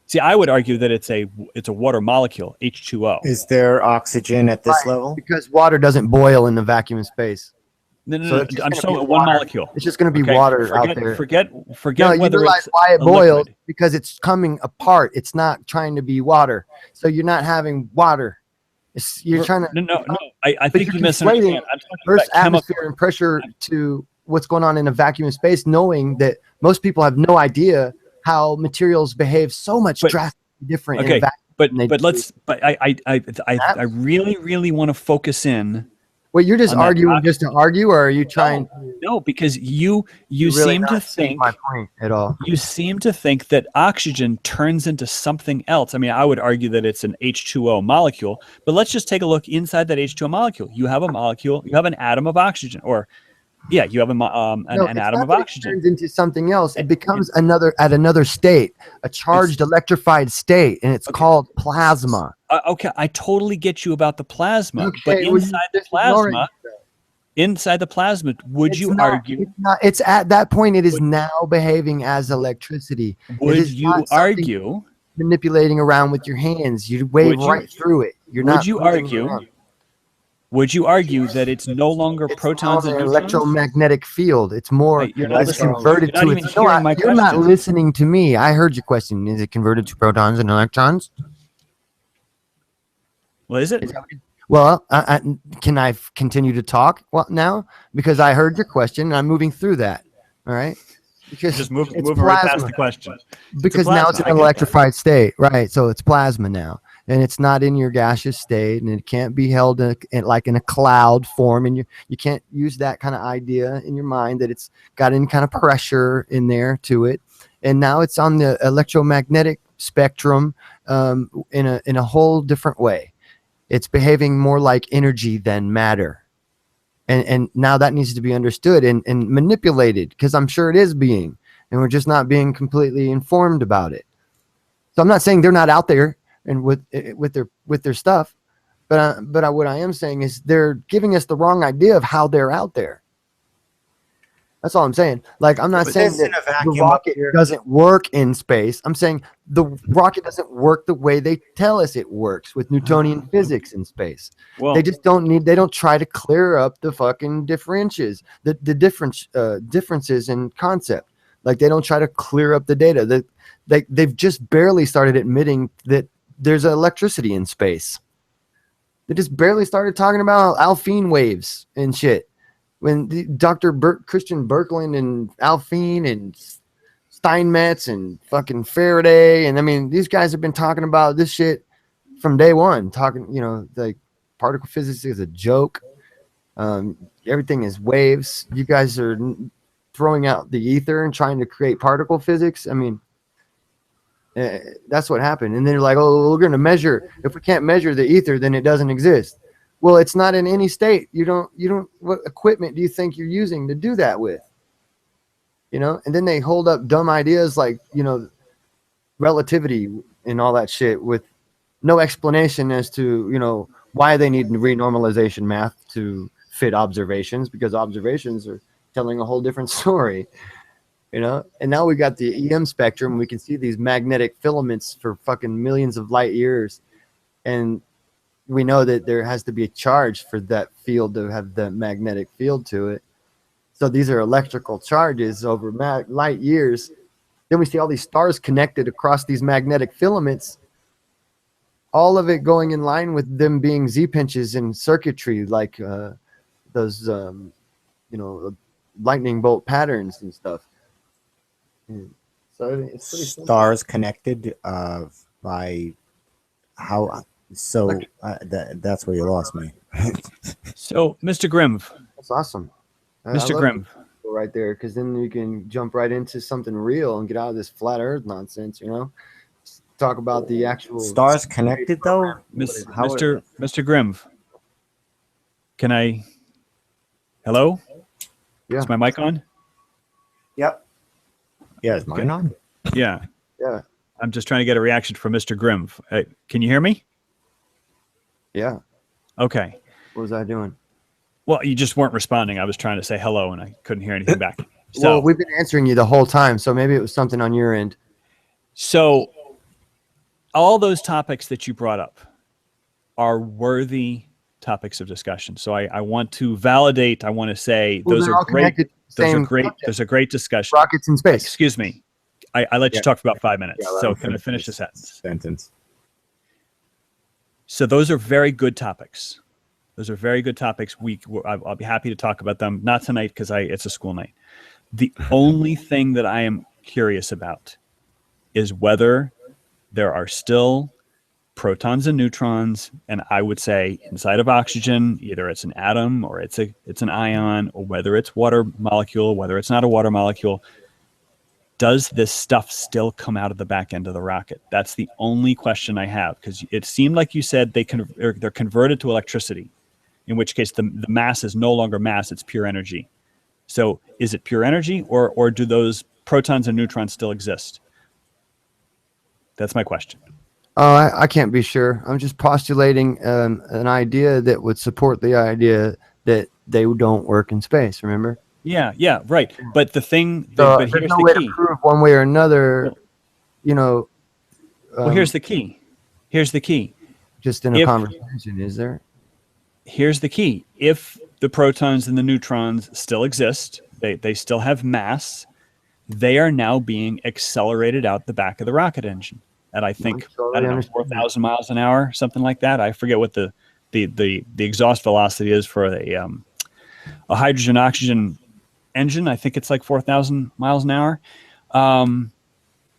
see, I would argue that it's a water molecule, H2O. Is there oxygen at this level? Because water doesn't boil in the vacuum of space. No. I'm just talking about one molecule. It's just going to be water out there. Forget no, whether you realize it's why it boils, liquid. because it's coming apart. It's not trying to be water. So you're not having water. You're trying to. No. I think you misunderstand. I'm talking Earth's about atmosphere and pressure to what's going on in a vacuum of space, knowing that most people have no idea how materials behave so much drastically different. Okay, in a vacuum I really want to focus in. Well, you're just arguing just to argue, or are you trying? No, because you really seem to think my point at all. You seem to think that oxygen turns into something else. I mean, I would argue that it's an H2O molecule, but let's just take a look inside that H2O molecule. You have a molecule, you have an atom of oxygen, or you have an atom of oxygen. It turns into something else. It becomes another state, a charged electrified state, and it's called plasma. Okay, I totally get you about the plasma, but inside the plasma, would you argue? It's at that point. It is now behaving as electricity. Would you argue manipulating around with your hands? You wave right through it. Would you argue that it's no longer protons and neutrons? Electromagnetic field. It's more. It's converted to it. You're not listening to me. I heard your question. Is it converted to protons and electrons? What is it? Well, can I continue to talk now? Because I heard your question and I'm moving through that. All right. Because Just it's moving right past plasma. the question. Because now it's plasma, an electrified state, right? So it's plasma now, and it's not in your gaseous state, and it can't be held like in a cloud form, and you can't use that kind of idea in your mind that it's got any kind of pressure in there to it. And now it's on the electromagnetic spectrum in a whole different way. It's behaving more like energy than matter. And now that needs to be understood and manipulated, because I'm sure it is being, and we're just not being completely informed about it. So I'm not saying they're not out there and with their stuff, but what I am saying is they're giving us the wrong idea of how they're out there. That's all I'm saying. Like, I'm not saying that the rocket doesn't work in space. I'm saying the rocket doesn't work the way they tell us it works with Newtonian physics in space. Well, They just they don't try to clear up the fucking differences in concept. Like, they don't try to clear up the data. They've just barely started admitting that there's electricity in space. They just barely started talking about Alfvén waves and shit. When Christian Birkeland and Alfvén and Steinmetz and fucking Faraday, and I mean, these guys have been talking about this shit from day one. Talking, like, particle physics is a joke. Everything is waves. You guys are throwing out the ether and trying to create particle physics. I mean, that's what happened. And then you're like, oh, we're going to measure. If we can't measure the ether, then it doesn't exist. Well, it's not in any state. You don't. What equipment do you think you're using to do that with? And then they hold up dumb ideas like, relativity and all that shit with no explanation as to, why they need renormalization math to fit observations, because observations are telling a whole different story, and now we got the EM spectrum. We can see these magnetic filaments for fucking millions of light years. And we know that there has to be a charge for that field to have the magnetic field to it. So these are electrical charges over light years. Then we see all these stars connected across these magnetic filaments, all of it going in line with them being Z-pinches in circuitry, like those, lightning bolt patterns and stuff. So it's pretty stars connected by how. So that's where you lost me. So, Mr. Grimm. That's awesome. Mr. Grimm. Right there, because then you can jump right into something real and get out of this flat earth nonsense, talk about the actual stars connected though. Mr. Grimm. Can I? Hello? Yeah. Is my mic on? Yep. Yeah, is mine on? Yeah. Yeah. I'm just trying to get a reaction from Mr. Grimm. Can you hear me? Yeah. Okay. What was I doing? Well, you just weren't responding. I was trying to say hello and I couldn't hear anything back. So, well, we've been answering you the whole time, so maybe it was something on your end. So all those topics that you brought up are worthy topics of discussion. So I want to validate, I want to say those are great. Those are great discussion. Rockets in space. Excuse me. I let you talk for about 5 minutes. Yeah, so can I finish the sentence? So those are very good topics. Those are very good topics. I'll be happy to talk about them. Not tonight because it's a school night. The only thing that I am curious about is whether there are still protons and neutrons, and I would say inside of oxygen, either it's an atom or it's an ion, or whether it's water molecule, whether it's not a water molecule. Does this stuff still come out of the back end of the rocket? That's the only question I have, because it seemed like you said they're converted to electricity, in which case the mass is no longer mass, it's pure energy. So is it pure energy, or do those protons and neutrons still exist? That's my question. I can't be sure. I'm just postulating an idea that would support the idea that they don't work in space, remember? Yeah, right. But the thing, but here's no way to prove one way or another, well, here's the key. Here's the key. Just in a conversation, is there? Here's the key. If the protons and the neutrons still exist, they still have mass, they are now being accelerated out the back of the rocket engine. And I think, 4,000 miles an hour, something like that. I forget what the the exhaust velocity is for a hydrogen oxygen engine. I think it's like 4,000 miles an hour.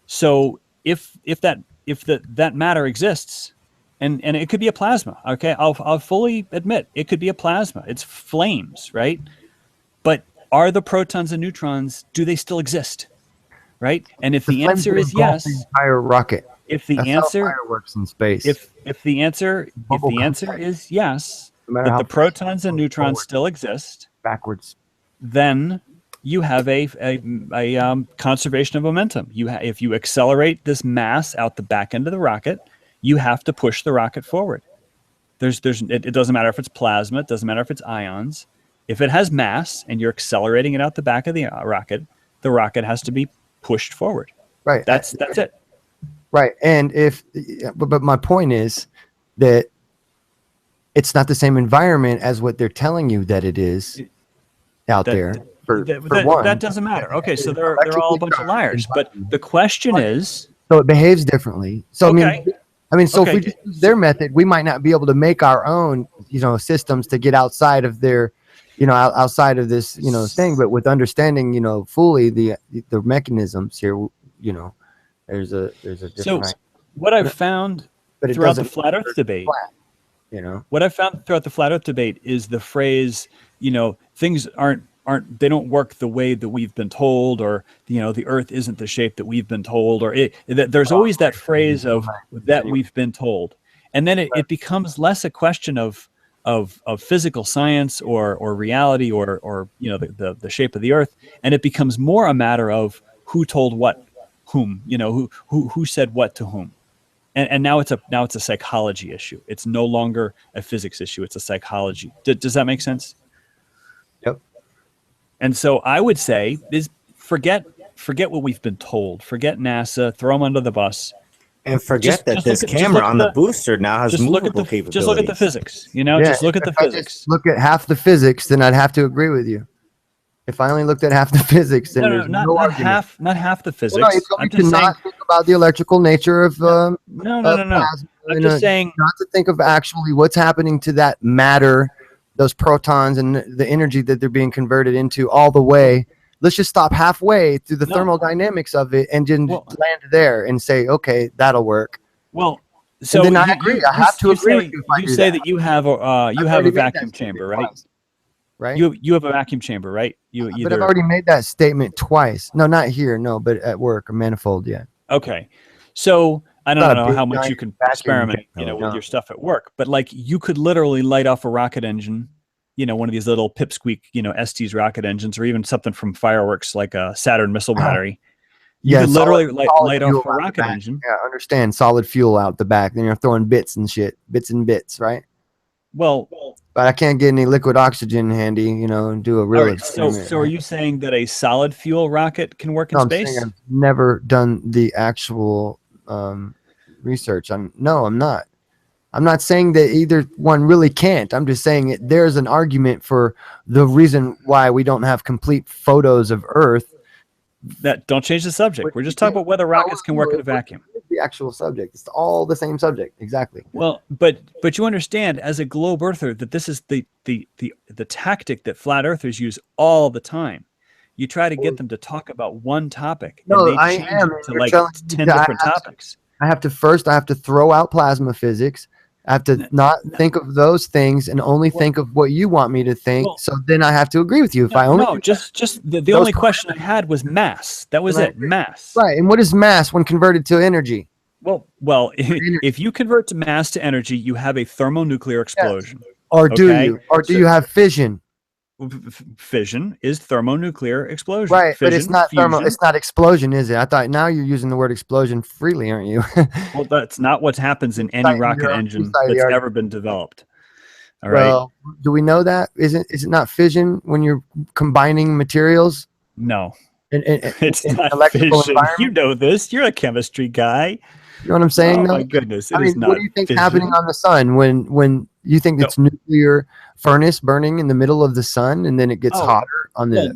So if that matter exists, and it could be a plasma. Okay, I'll fully admit it could be a plasma. It's flames, right? But are the protons and neutrons, do they still exist? Right? And if the flames answer would is engulf yes, the entire rocket. if the That's answer how fire works in space. if the answer is yes, No matter that how the protons and neutrons forward. still exist, backwards. then you have a conservation of momentum. If you accelerate this mass out the back end of the rocket, you have to push the rocket forward. It doesn't matter if it's plasma, it doesn't matter if it's ions. If it has mass and you're accelerating it out the back of the rocket has to be pushed forward. Right. That's it. Right. And but my point is that it's not the same environment as what they're telling you that it is out there. That doesn't matter. Okay, so they're all a bunch of liars. But the question is, so it behaves differently. So okay. So if we just use their method, we might not be able to make our own, systems to get outside of their, outside of this, thing. But with understanding, fully the mechanisms here, there's a different. So what I've found throughout the flat Earth debate, what I've found throughout the flat Earth debate is the phrase, things they don't work the way that we've been told, or the Earth isn't the shape that we've been told, or there's always that phrase of that we've been told, and then it becomes less a question of physical science or reality or the shape of the Earth, and it becomes more a matter of who told whom, who said what to whom. And now it's a psychology issue. It's no longer a physics issue. It's a psychology. Does that make sense? Yep. And so I would say is forget what we've been told. Forget NASA. Throw them under the bus. And forget that this camera on the booster now has movable capabilities. Just look at the physics. Just look at the physics. Look at half the physics, then I'd have to agree with you. If I only looked at half the physics, then not half the physics. Well, no, you told me to not think about the electrical nature of no. I'm just saying not to think of actually what's happening to that matter, those protons and the energy that they're being converted into all the way. Let's just stop halfway through the thermodynamics of it and then land there and say, okay, that'll work. Well, so and then I agree. I have to agree with you. You say that you have a vacuum chamber, right? Right. You have a vacuum chamber, right? But I've already made that statement twice. No, not here. No, but at work, a manifold. Yeah. Okay. So I don't know how much you can experiment, with your stuff at work, but like you could literally light off a rocket engine, one of these little pipsqueak, Estes rocket engines, or even something from fireworks like a Saturn missile battery. You could literally light off a rocket engine. Yeah, I understand. Solid fuel out the back. Then you're throwing bits and shit, bits, right? Well, but I can't get any liquid oxygen handy, and do a real experiment. So are you saying that a solid fuel rocket can work in space? I'm saying I've never done the actual research. I'm not. I'm not saying that either one really can't. I'm just saying there's an argument for the reason why we don't have complete photos of Earth. That don't change the subject. We're just talking about whether rockets can work in a vacuum. The actual subject. It's all the same subject. Exactly. Well, but you understand as a globe earther that this is the tactic that flat earthers use all the time. You try to get them to talk about one topic, and they change it to like 10 different topics. I have to throw out plasma physics. I have to not think of those things and only think of what you want me to think. So then I have to agree with you. Just the only question I had was mass. That was it, mass. Right. And what is mass when converted to energy? Well, if you convert to mass to energy, you have a thermonuclear explosion. Yes. Or do you? Or do you have fission? Fission is thermonuclear explosion. Right, fission, but it's not it's not explosion, is it? I thought now you're using the word explosion freely, aren't you? Well, that's not what happens in any rocket engine that's ever been developed. All right. Well, do we know that? Is it not fission when you're combining materials? No. It's not fission. You know this. You're a chemistry guy. You know what I'm saying? Oh, my goodness. What do you think is happening on the sun when you think it's nuclear furnace burning in the middle of the sun and then it gets hotter on the...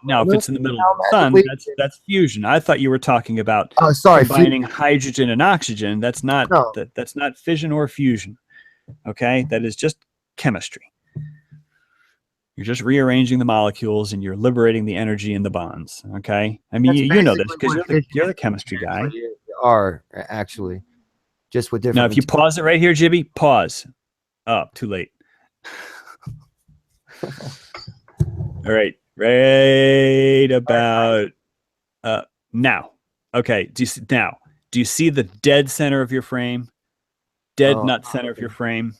No. If it's in the middle of the sun, that's fusion. I thought you were talking about combining hydrogen and oxygen. That's not that's not fission or fusion. Okay? That is just chemistry. You're just rearranging the molecules and you're liberating the energy in the bonds. Okay. I mean, you know this because you're the chemistry guy. Are actually just with different. Now, if you pause it right here, Jibby, pause. Oh, too late. All right. Right about now. Okay. Do you see the dead center of your frame? Dead nut center of your frame.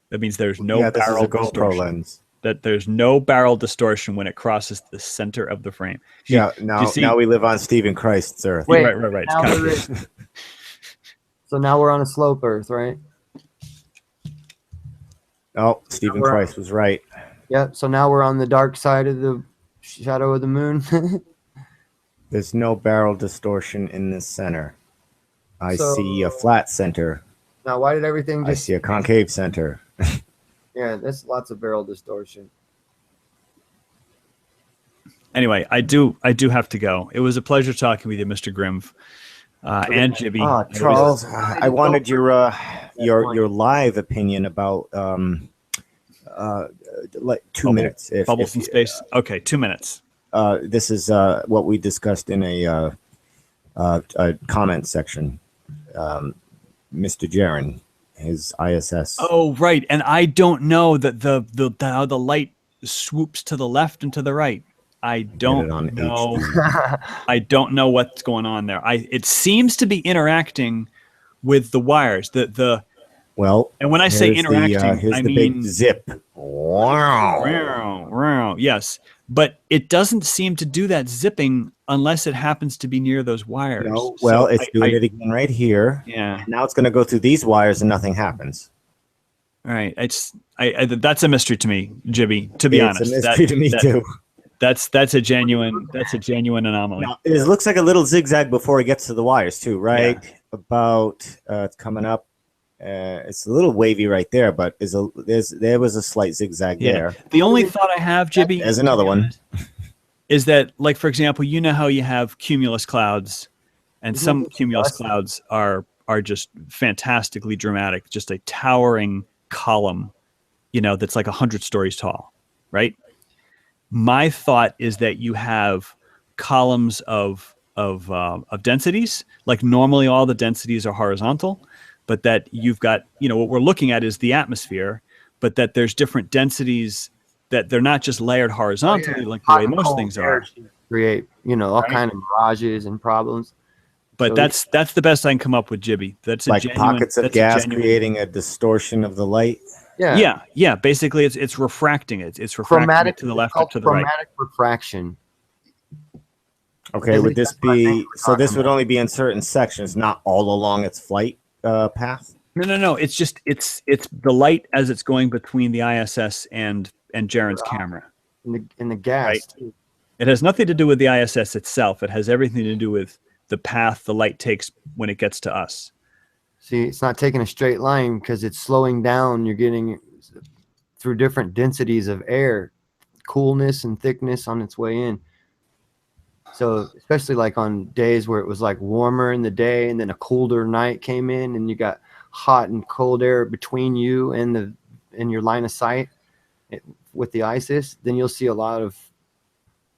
That means there's no this is barrel a GoPro distortion. lens. That there's no barrel distortion when it crosses the center of the frame. Now we live on Stephen Christ's earth. Wait, right. It's kind of so now we're on a slope Earth, right? Oh, Stephen Christ was right. Yep. So now we're on the dark side of the shadow of the moon. There's no barrel distortion in the center. I So- see a flat center. Now, why did everything I just? see a concave center. Yeah, that's lots of barrel distortion. Anyway, I do have to go. It was a pleasure talking with you, Mr. Grimv, and Jibby. Charles, I wanted your live opinion about like 2 minutes. Bubbles in space. Okay, 2 minutes. This is what we discussed in a comment section. Mr. Jaron, his ISS. Oh, right. And I don't know that how the light swoops to the left and to the right. I don't know. I don't know what's going on there. It seems to be interacting with the wires. Well, and when I say interacting, I mean big zip. Wow. Yes, but it doesn't seem to do that zipping unless it happens to be near those wires. No, well, So it's doing it again right here. Yeah. Now it's going to go through these wires and nothing happens. All right. That's a mystery to me, Jibby. To be honest, it's a mystery to me too. That's a genuine anomaly. Now, it looks like a little zigzag before it gets to the wires too, right? Yeah. About it's coming up. It's a little wavy right there, but there was a slight zigzag there. The only thought I have, Jibby, there's another one, is that, like, for example, you know how you have cumulus clouds, and some cumulus clouds are just fantastically dramatic, just a towering column, that's like 100 stories tall, right? My thought is that you have columns of densities, like normally all the densities are horizontal. But that you've got, what we're looking at is the atmosphere, but that there's different densities, that they're not just layered horizontally like the way most things are. Create, all kind of mirages and problems. But that's the best I can come up with, Jibby. That's like pockets of gas creating a distortion of the light. Yeah. Basically, it's refracting it. It's refracting it to the left or to the right. Chromatic refraction. Okay, would this be so? This would only be in certain sections, not all along its flight path? No. It's just it's the light as it's going between the ISS and Jaron's camera. In the gas. Right? It has nothing to do with the ISS itself. It has everything to do with the path the light takes when it gets to us. See, it's not taking a straight line because it's slowing down. You're getting through different densities of air, coolness and thickness on its way in. So especially like on days where it was like warmer in the day and then a colder night came in and you got hot and cold air between you and your line of sight with the ISIS, then you'll see a lot of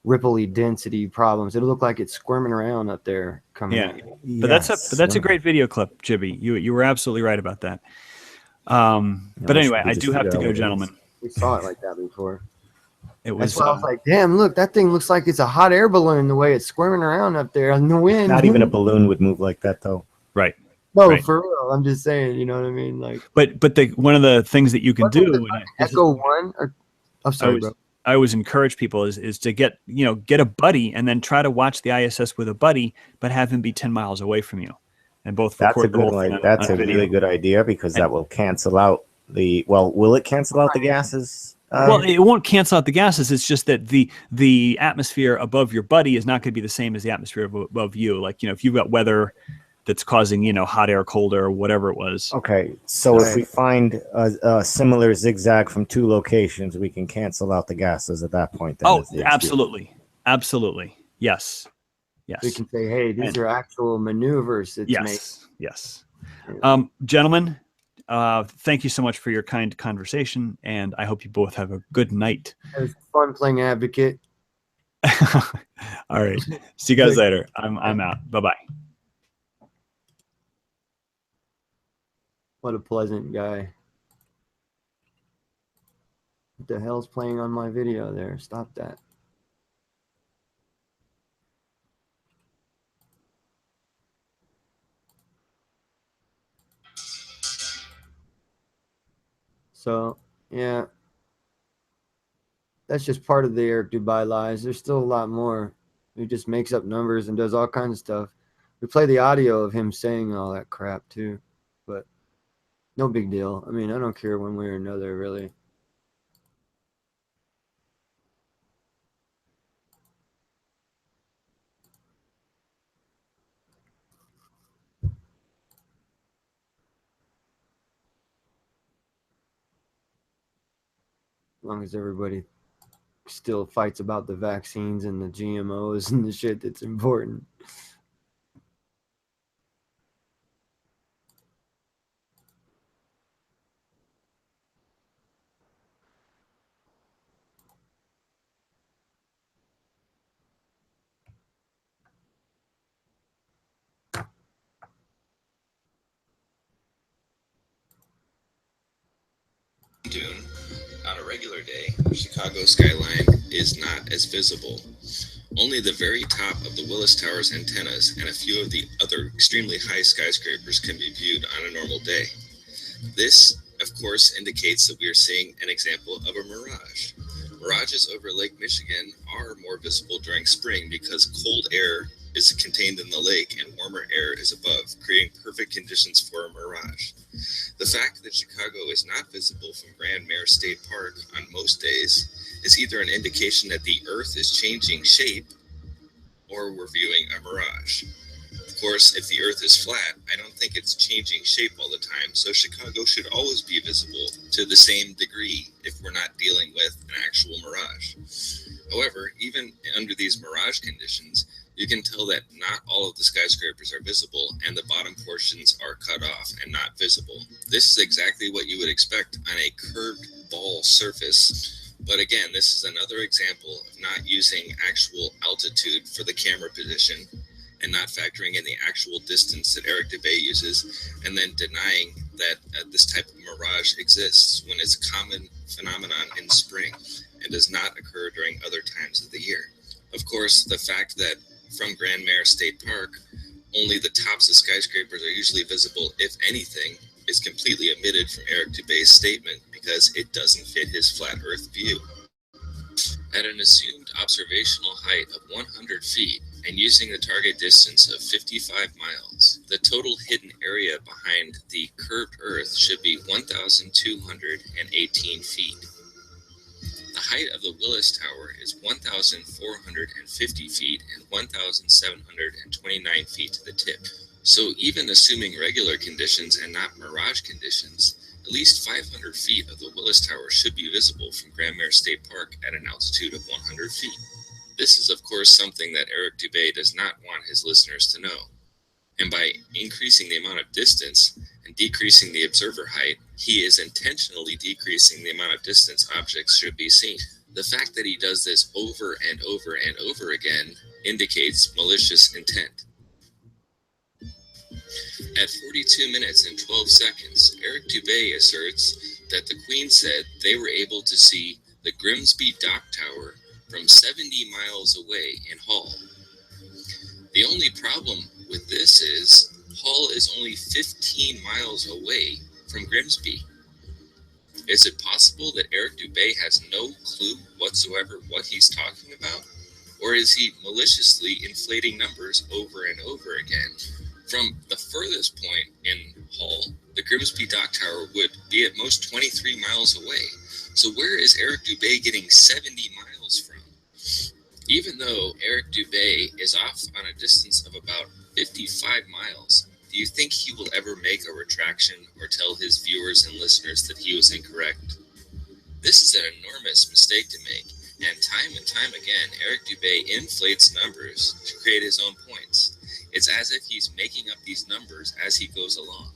ripply density problems. It'll look like it's squirming around up there coming in. But that's a great video clip, Jibby. You were absolutely right about that. But anyway, I do have to go, gentlemen. We saw it like that before. It was. That's why I was like, damn, look, that thing looks like it's a hot air balloon the way it's squirming around up there in the wind. Not even a balloon would move like that, though. Right. No, right. For real. I'm just saying, you know what I mean? Like, but one of the things that you can do. Echo one? Or, I'm sorry, bro. I always encourage people is to get a buddy and then try to watch the ISS with a buddy, but have him be 10 miles away from you, and both. That's a good. That's a really good idea because that will cancel out the. Well, will it cancel out the gases? Well, it won't cancel out the gases. It's just that the atmosphere above your buddy is not going to be the same as the atmosphere above you. Like, if you've got weather that's causing, hot air, cold air, or whatever it was. Okay. So if we find a similar zigzag from two locations, we can cancel out the gases at that point. Oh, absolutely. Absolutely. Yes. Yes. We can say, hey, these are actual maneuvers. Yes. Gentlemen, Thank you so much for your kind conversation, and I hope you both have a good night. It was fun playing advocate. All right. See you guys later. I'm out. Bye-bye. What a pleasant guy. What the hell's playing on my video there? Stop that. So, yeah. That's just part of the Eric Dubai lies. There's still a lot more. He just makes up numbers and does all kinds of stuff. We play the audio of him saying all that crap too. But no big deal. I mean, I don't care one way or another, really. As long as everybody still fights about the vaccines and the GMOs and the shit that's important. Dune, on a regular day, the Chicago skyline is not as visible. Only the very top of the Willis Tower's antennas and a few of the other extremely high skyscrapers can be viewed on a normal day. This, of course, indicates that we are seeing an example of a mirage. Mirages over Lake Michigan are more visible during spring because cold air is contained in the lake and warmer air is above, creating perfect conditions for a mirage. The fact that Chicago is not visible from Grand Mare State Park on most days is either an indication that the Earth is changing shape or we're viewing a mirage. Of course, if the Earth is flat, I don't think it's changing shape all the time, so Chicago should always be visible to the same degree if we're not dealing with an actual mirage. However, even under these mirage conditions, you can tell that not all of the skyscrapers are visible and the bottom portions are cut off and not visible. This is exactly what you would expect on a curved ball surface. But again, this is another example of not using actual altitude for the camera position and not factoring in the actual distance that Eric Dubay uses, and then denying that this type of mirage exists when it's a common phenomenon in spring and does not occur during other times of the year. Of course, the fact that from Grand Mare State Park, only the tops of skyscrapers are usually visible, if anything, is completely omitted from Eric Dubay's statement because it doesn't fit his flat Earth view. At an assumed observational height of 100 feet and using the target distance of 55 miles, the total hidden area behind the curved Earth should be 1,218 feet. The height of the Willis Tower is 1,450 feet and 1,729 feet to the tip. So even assuming regular conditions and not mirage conditions, at least 500 feet of the Willis Tower should be visible from Grand Mare State Park at an altitude of 100 feet. This is, of course, something that Eric Dubay does not want his listeners to know. And by increasing the amount of distance and decreasing the observer height, he is intentionally decreasing the amount of distance objects should be seen. The fact that he does this over and over and over again indicates malicious intent. At 42 minutes and 12 seconds, Eric Dubay asserts that the Queen said they were able to see the Grimsby Dock Tower from 70 miles away in Hull. The only problem with this is Hull is only 15 miles away from Grimsby. Is it possible that Eric Dubay has no clue whatsoever what he's talking about? Or is he maliciously inflating numbers over and over again? From the furthest point in Hull, the Grimsby Dock Tower would be at most 23 miles away. So where is Eric Dubay getting 70 miles from? Even though Eric Dubay is off on a distance of about 55 miles, do you think he will ever make a retraction or tell his viewers and listeners that he was incorrect? This is an enormous mistake to make, and time again, Eric Dubay inflates numbers to create his own points. It's as if he's making up these numbers as he goes along.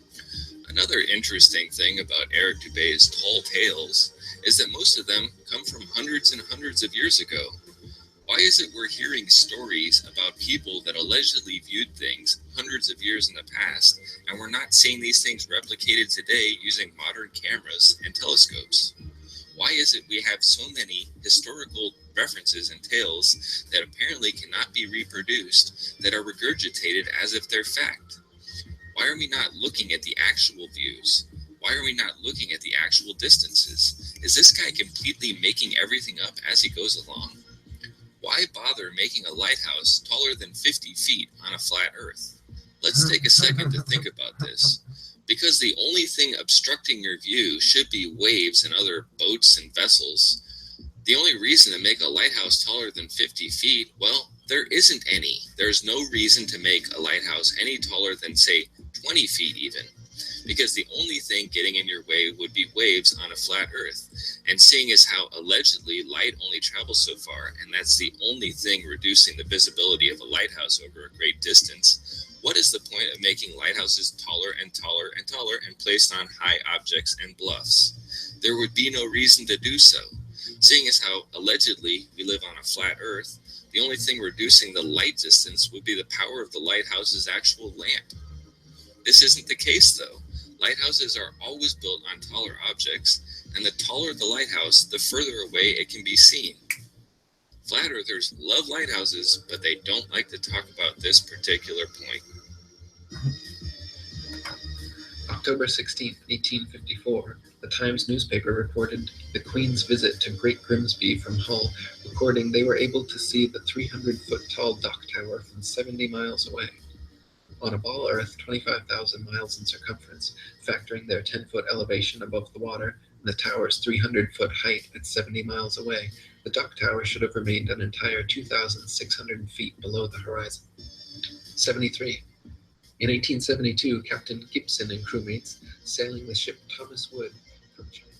Another interesting thing about Eric Dubé's tall tales is that most of them come from hundreds and hundreds of years ago. Why is it we're hearing stories about people that allegedly viewed things hundreds of years in the past, and we're not seeing these things replicated today using modern cameras and telescopes? Why is it we have so many historical references and tales that apparently cannot be reproduced, that are regurgitated as if they're fact? Why are we not looking at the actual views? Why are we not looking at the actual distances? Is this guy completely making everything up as he goes along? Why bother making a lighthouse taller than 50 feet on a flat Earth? Let's take a second to think about this. Because the only thing obstructing your view should be waves and other boats and vessels, the only reason to make a lighthouse taller than 50 feet, well, there isn't any. There's no reason to make a lighthouse any taller than, say, 20 feet even. Because the only thing getting in your way would be waves on a flat Earth. And seeing as how allegedly light only travels so far, and that's the only thing reducing the visibility of a lighthouse over a great distance, what is the point of making lighthouses taller and taller and taller and placed on high objects and bluffs? There would be no reason to do so. Seeing as how allegedly we live on a flat Earth, the only thing reducing the light distance would be the power of the lighthouse's actual lamp. This isn't the case, though. Lighthouses are always built on taller objects, and the taller the lighthouse, the further away it can be seen. Flat earthers love lighthouses, but they don't like to talk about this particular point. October 16, 1854, the Times newspaper reported the Queen's visit to Great Grimsby from Hull, recording they were able to see the 300-foot-tall dock tower from 70 miles away. On a ball Earth 25,000 miles in circumference, factoring their 10-foot elevation above the water and the tower's 300-foot height at 70 miles away, the dock tower should have remained an entire 2,600 feet below the horizon. 73. In 1872, Captain Gibson and crewmates, sailing the ship Thomas Wood from China.